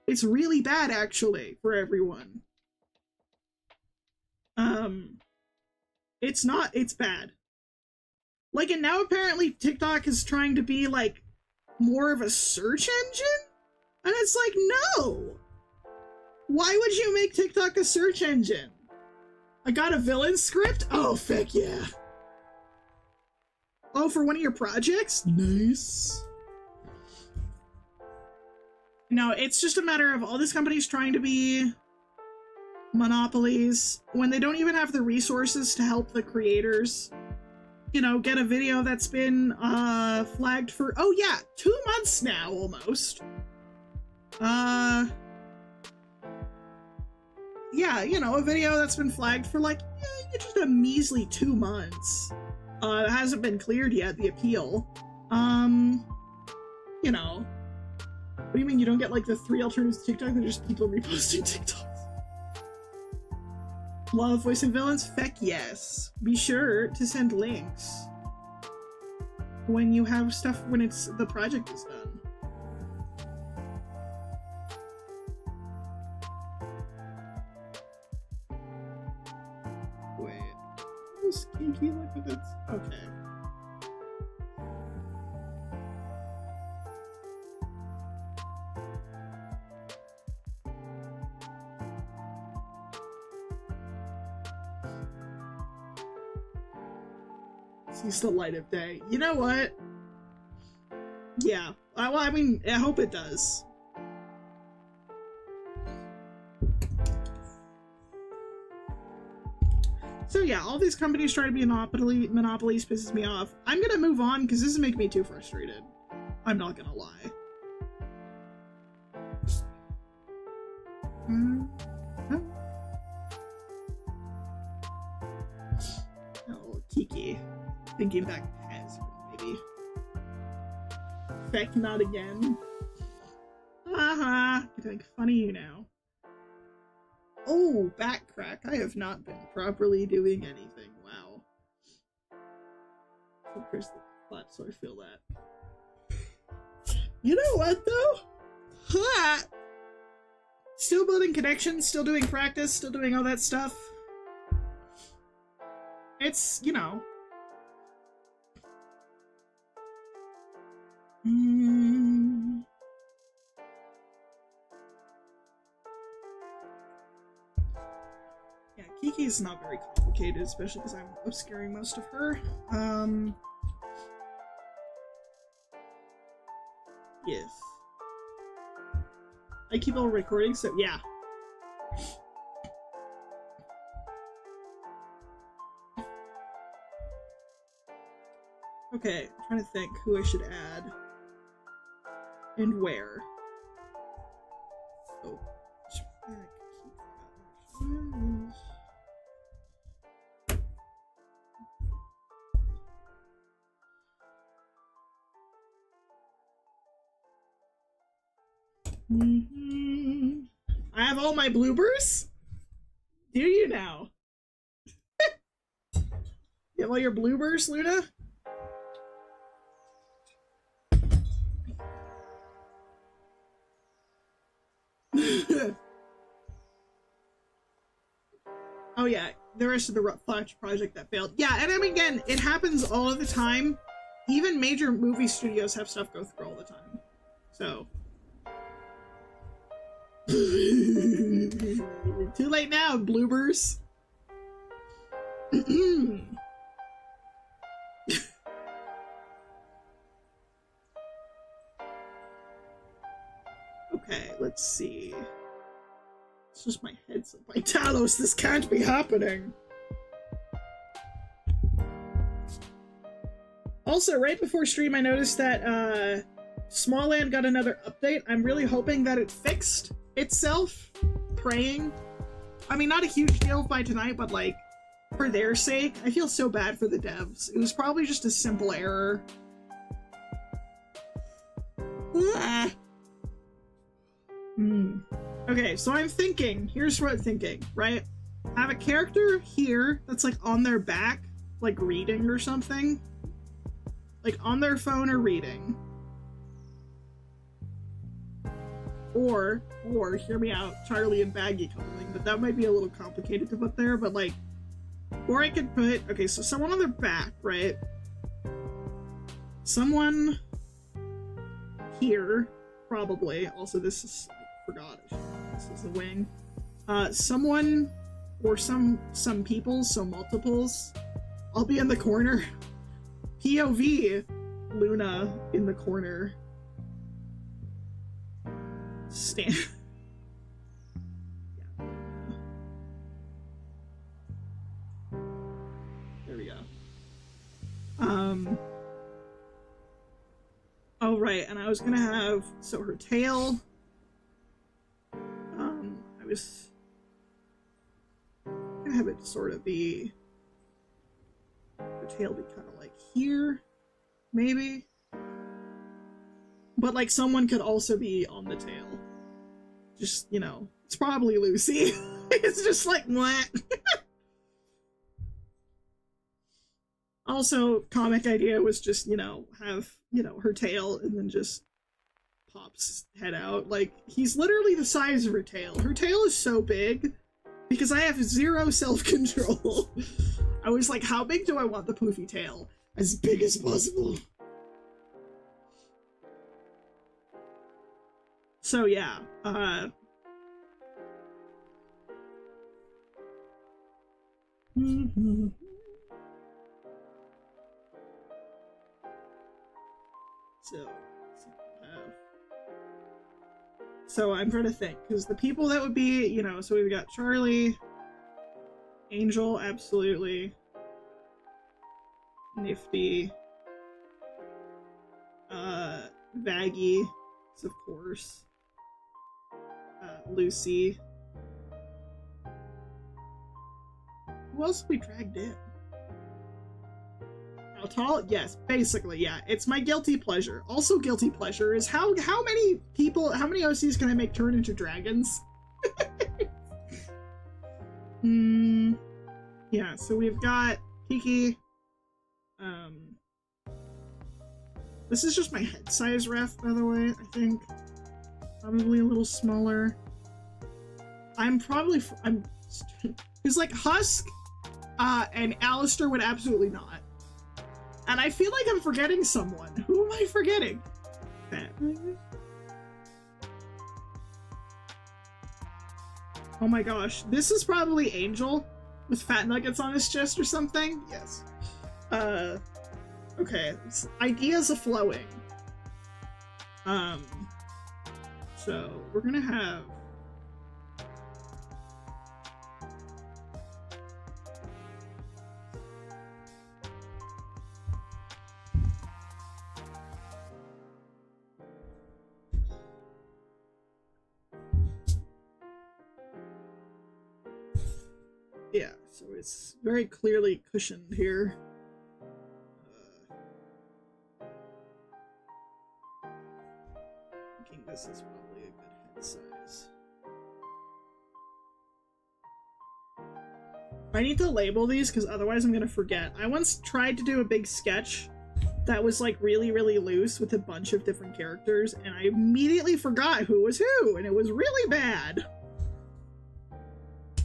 It's really bad, actually, for everyone. It's bad. Like, and now apparently TikTok is trying to be, like, more of a search engine? And it's like, no! Why would you make TikTok a search engine? I got a villain script? Oh, feck yeah. Oh, for one of your projects? Nice. No, it's just a matter of all these companies trying to be monopolies when they don't even have the resources to help the creators, you know, get a video that's been flagged for, oh yeah, 2 months now, yeah, you know, a video that's been flagged for like just a measly 2 months. It hasn't been cleared yet, the appeal. You know. What do you mean you don't get like the 3 alternatives to TikTok? They're just people reposting TikToks. Love voicing villains? Feck yes. Be sure to send links when you have stuff, when the project is done. Wait. This kinky look at this? Okay. Sees the light of day. You know what? Yeah. Well, I mean, I hope it does. So yeah, all these companies try to be monopolies pisses me off. I'm gonna move on because this is making me too frustrated. I'm not gonna lie. Oh, Kiki. Thinking back to Hazbin, maybe. Feck, not again. Haha, getting funny now. Oh, back crack. I have not been properly doing anything. Wow. So press the flat, so I feel that. You know what, though? Ha! Still building connections, still doing practice, still doing all that stuff. It's, you know. Yeah, Kiki's not very complicated, especially because I'm obscuring most of her. Yes. I keep on recording, so yeah. Okay, I'm trying to think who I should add. And where. Oh. I have all my bloopers? Do you now? You have all your bloopers, Luna? Oh yeah, the rest of the Flash project that failed. Yeah, and I mean, again, it happens all of the time. Even major movie studios have stuff go through all the time. So. Too late now, bloopers. Okay, let's see. It's just my headset. By Talos, this can't be happening. Also, right before stream, I noticed that Smallland got another update. I'm really hoping that it fixed itself. Praying. I mean, not a huge deal by tonight, but like, for their sake, I feel so bad for the devs. It was probably just a simple error. Okay, so I'm thinking, here's what I'm thinking, right? Have a character here that's like on their back, like reading or something. Like on their phone or reading. Or, hear me out, Charlie and Baggy cuddling, but that might be a little complicated to put there, but like, or I could put, okay, so someone on their back, right? Someone here, probably. Also, this is, I forgot, this is the wing. Someone, or some people, so multiples. I'll be in the corner. POV, Luna in the corner. Stand. Yeah. There we go. Oh right, and I was gonna have, so her tail. I was gonna have it sort of be, her tail be kind of like here, maybe. But like someone could also be on the tail. Just, you know, it's probably Lucy. It's just like, what? Also, comic idea was just, you know, have, you know, her tail and then just pops head out. Like, he's literally the size of her tail. Her tail is so big because I have zero self-control. I was like, how big do I want the poofy tail? As big as possible. So yeah, So I'm trying to think, because the people that would be, you know, so we've got Charlie, Angel, absolutely, Nifty, Vaggie, of course, Lucy. Who else have we dragged in? How tall? Yes, basically, yeah. It's my guilty pleasure. Also guilty pleasure is how many people, how many OCs can I make turn into dragons? Yeah, so we've got Kiki. This is just my head size ref, by the way, I think. Probably a little smaller. Who's like Husk, and Alistair would absolutely not. And I feel like I'm forgetting someone. Who am I forgetting? Oh my gosh, this is probably Angel with fat nuggets on his chest or something. Yes. Okay, ideas are flowing. So we're gonna have yeah, so it's very clearly cushioned here. Thinking this is probably a good head size. I need to label these because otherwise I'm gonna forget. I once tried to do a big sketch that was like really, really loose with a bunch of different characters, and I immediately forgot who was who, and it was really bad.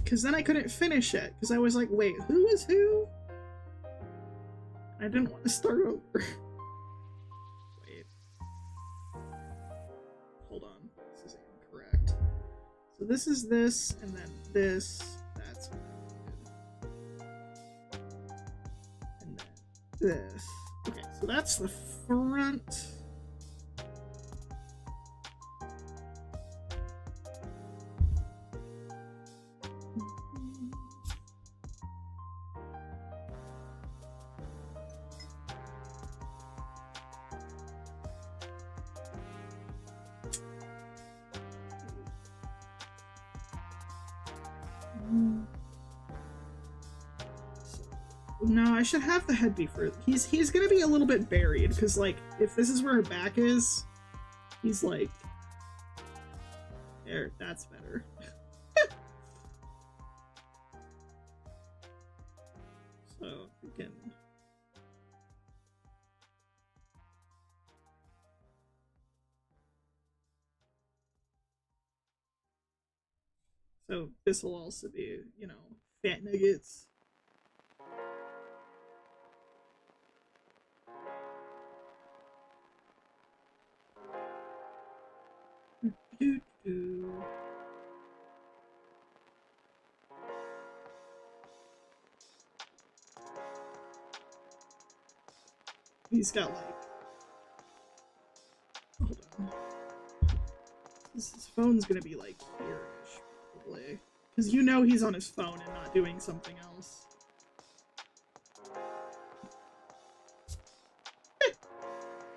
Because then I couldn't finish it, because I was like, wait, who is who? I didn't want to start over. Wait. Hold on. This is incorrect. So this is this, and then this. That's good. And then this. Okay, so that's the front. No, I should have the head be further. He's gonna be a little bit buried, because, like, if this is where her back is, he's like... There, that's better. So, we can... So, this will also be, you know, fat nuggets. He's got like, hold on, his phone's gonna be like here-ish, probably, because you know he's on his phone and not doing something else.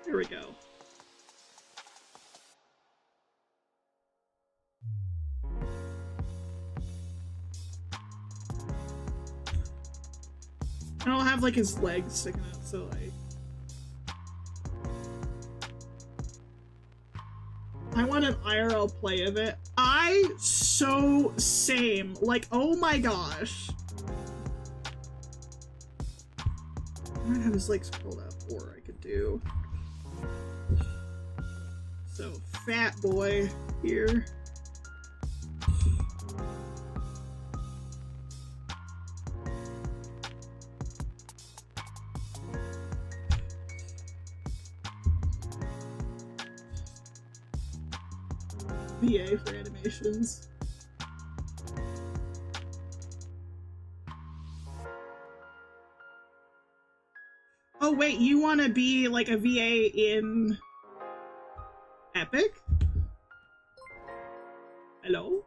Here we go. And I'll have like his legs sticking out, so like I want an IRL play of it. Same. Like, oh my gosh. I might have his legs pulled up, or I could do. So, fat boy here. VA for animations. Oh wait, you want to be like a VA in Epic? Hello?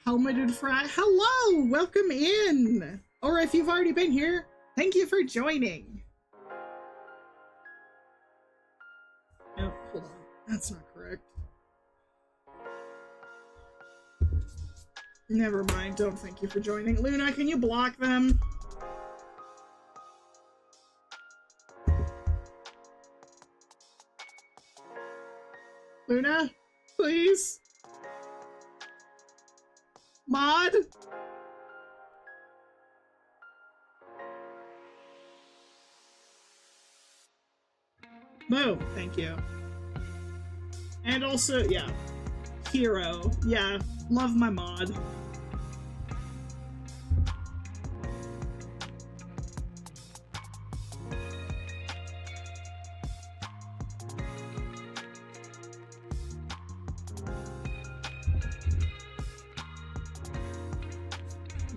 Helmeted Fry. Hello! Welcome in! Or if you've already been here, thank you for joining. Oh, hold on. That's not correct. Never mind, don't thank you for joining. Luna, can you block them? Luna, please? Mod? Boom, thank you. And also, yeah, Hero. Yeah, love my mod.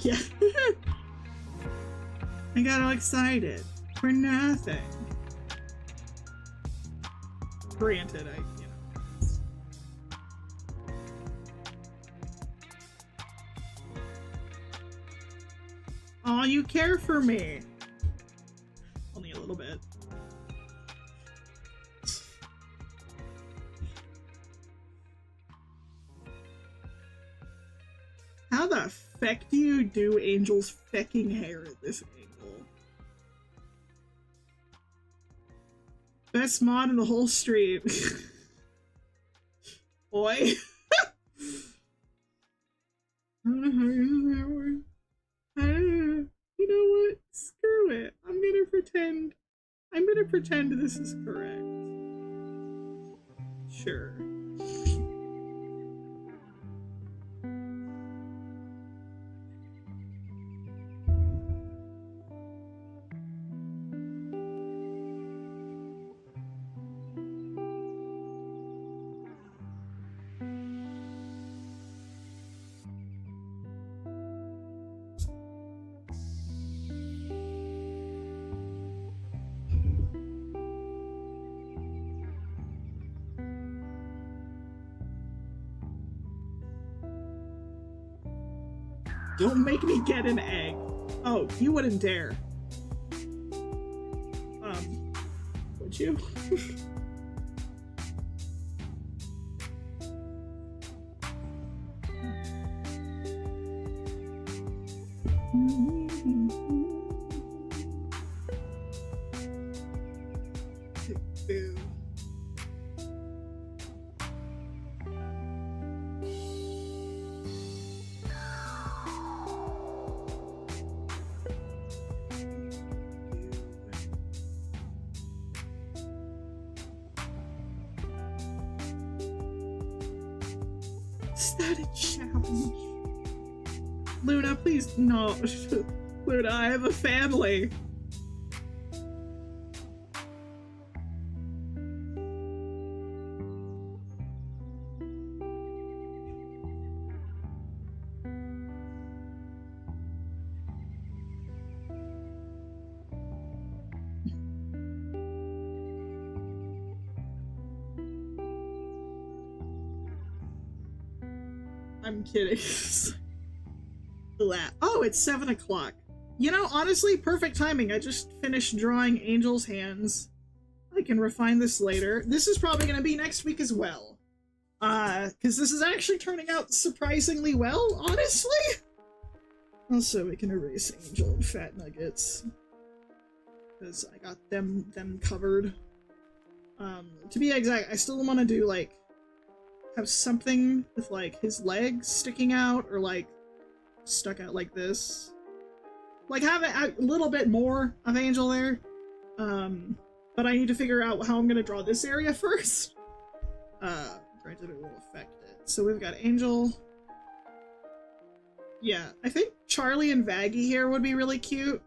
Yeah. I got all excited for nothing. Granted, you know. Aw, you care for me. Only a little bit. How the feck do you do Angel's fecking hair at this angle? Best mod in the whole stream. Boy. I don't know how to use that word. You know what? Screw it. I'm gonna pretend this is correct. Sure. Don't make me get an egg. Oh, you wouldn't dare. Would you? Boo. Is that a challenge? Luna, please, no. Luna, I have a family. I'm kidding. Oh, it's 7 o'clock. You know, honestly, perfect timing. I just finished drawing Angel's hands. I can refine this later. This is probably going to be next week as well. Because this is actually turning out surprisingly well, honestly. Also, we can erase Angel and Fat Nuggets. Because I got them covered. To be exact, I still want to do, like, have something with, like, his legs sticking out, or, like, stuck out like this. Like, have a little bit more of Angel there. But I need to figure out how I'm gonna draw this area first. Granted, it will affect it. So we've got Angel. Yeah, I think Charlie and Vaggie here would be really cute.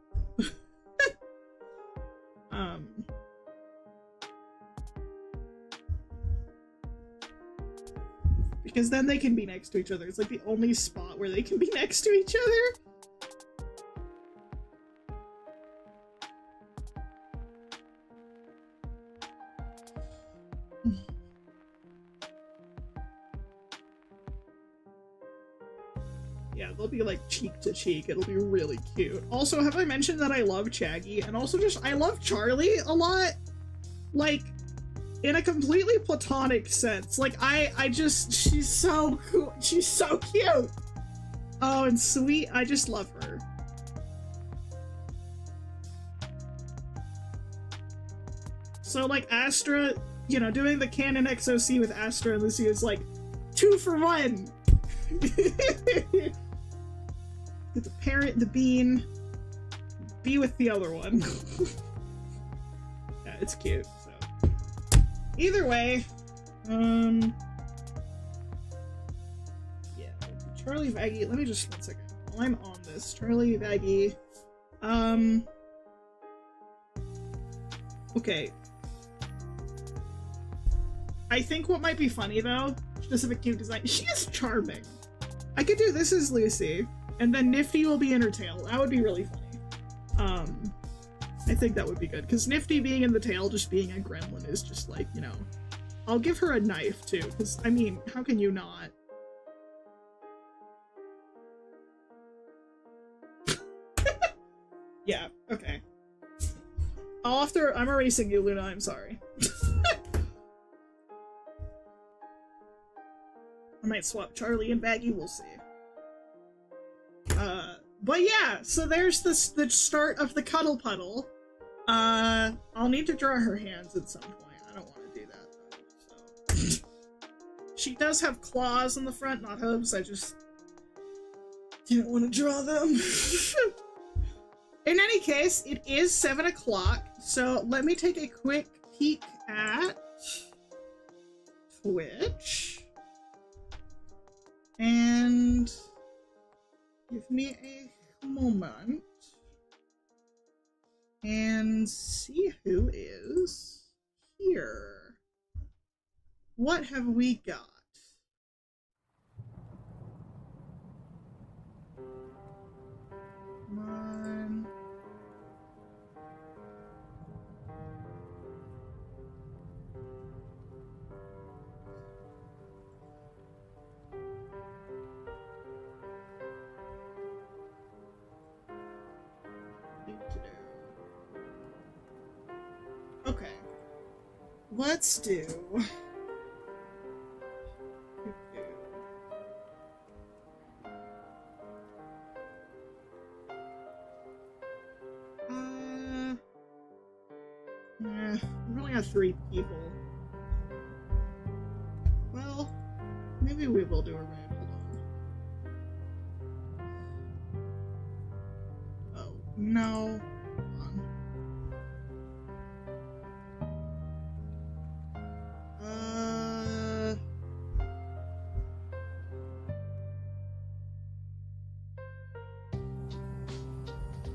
Because then they can be next to each other. It's like the only spot where they can be next to each other. Yeah, they'll be like cheek to cheek. It'll be really cute. Also, have I mentioned that I love Chaggy? And also just, I love Charlie a lot. Like, in a completely platonic sense. Like, I just, she's so cool. She's so cute. Oh, and sweet. I just love her. So, like, Astra, you know, doing the canon XOC with Astra and Lucy is like 2 for 1. Get the parrot, the bean, be with the other one. Yeah, it's cute, so. Either way, yeah, Charlie, Vaggie, let me just, 1 second, while I'm on this, Charlie, Vaggie, okay. I think what might be funny, though, specific cute design, she is charming. I could do this as Lucy, and then Nifty will be in her tail. That would be really funny. I think that would be good, because Nifty being in the tail, just being a gremlin is just like, you know. I'll give her a knife, too, because, I mean, how can you not? Yeah, okay. I'm erasing you, Luna, I'm sorry. I might swap Charlie and Baggy, we'll see. But yeah, so there's the start of the Cuddle Puddle. I'll need to draw her hands at some point. I don't want to do that, though, so. She does have claws on the front, not hooves. I just didn't want to draw them. In any case, it is 7 o'clock, so let me take a quick peek at Twitch. And give me a moment and see who is here. What have we got? Come on. Okay. Let's do... we only got 3 people. Well, maybe we will do a raid. Hold on. Oh, no. Hold on.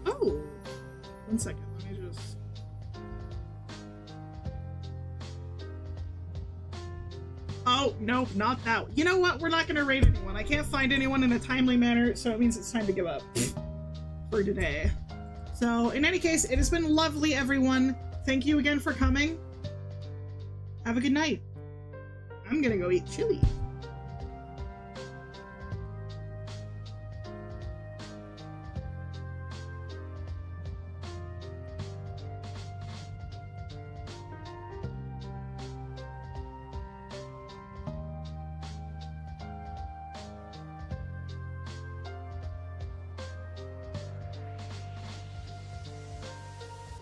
Oh! 1 second, let me just... Oh, no, not that. You know what? We're not gonna raid anyone. I can't find anyone in a timely manner, so it means it's time to give up for today. So, in any case, it has been lovely, everyone. Thank you again for coming. Have a good night. I'm gonna go eat chili.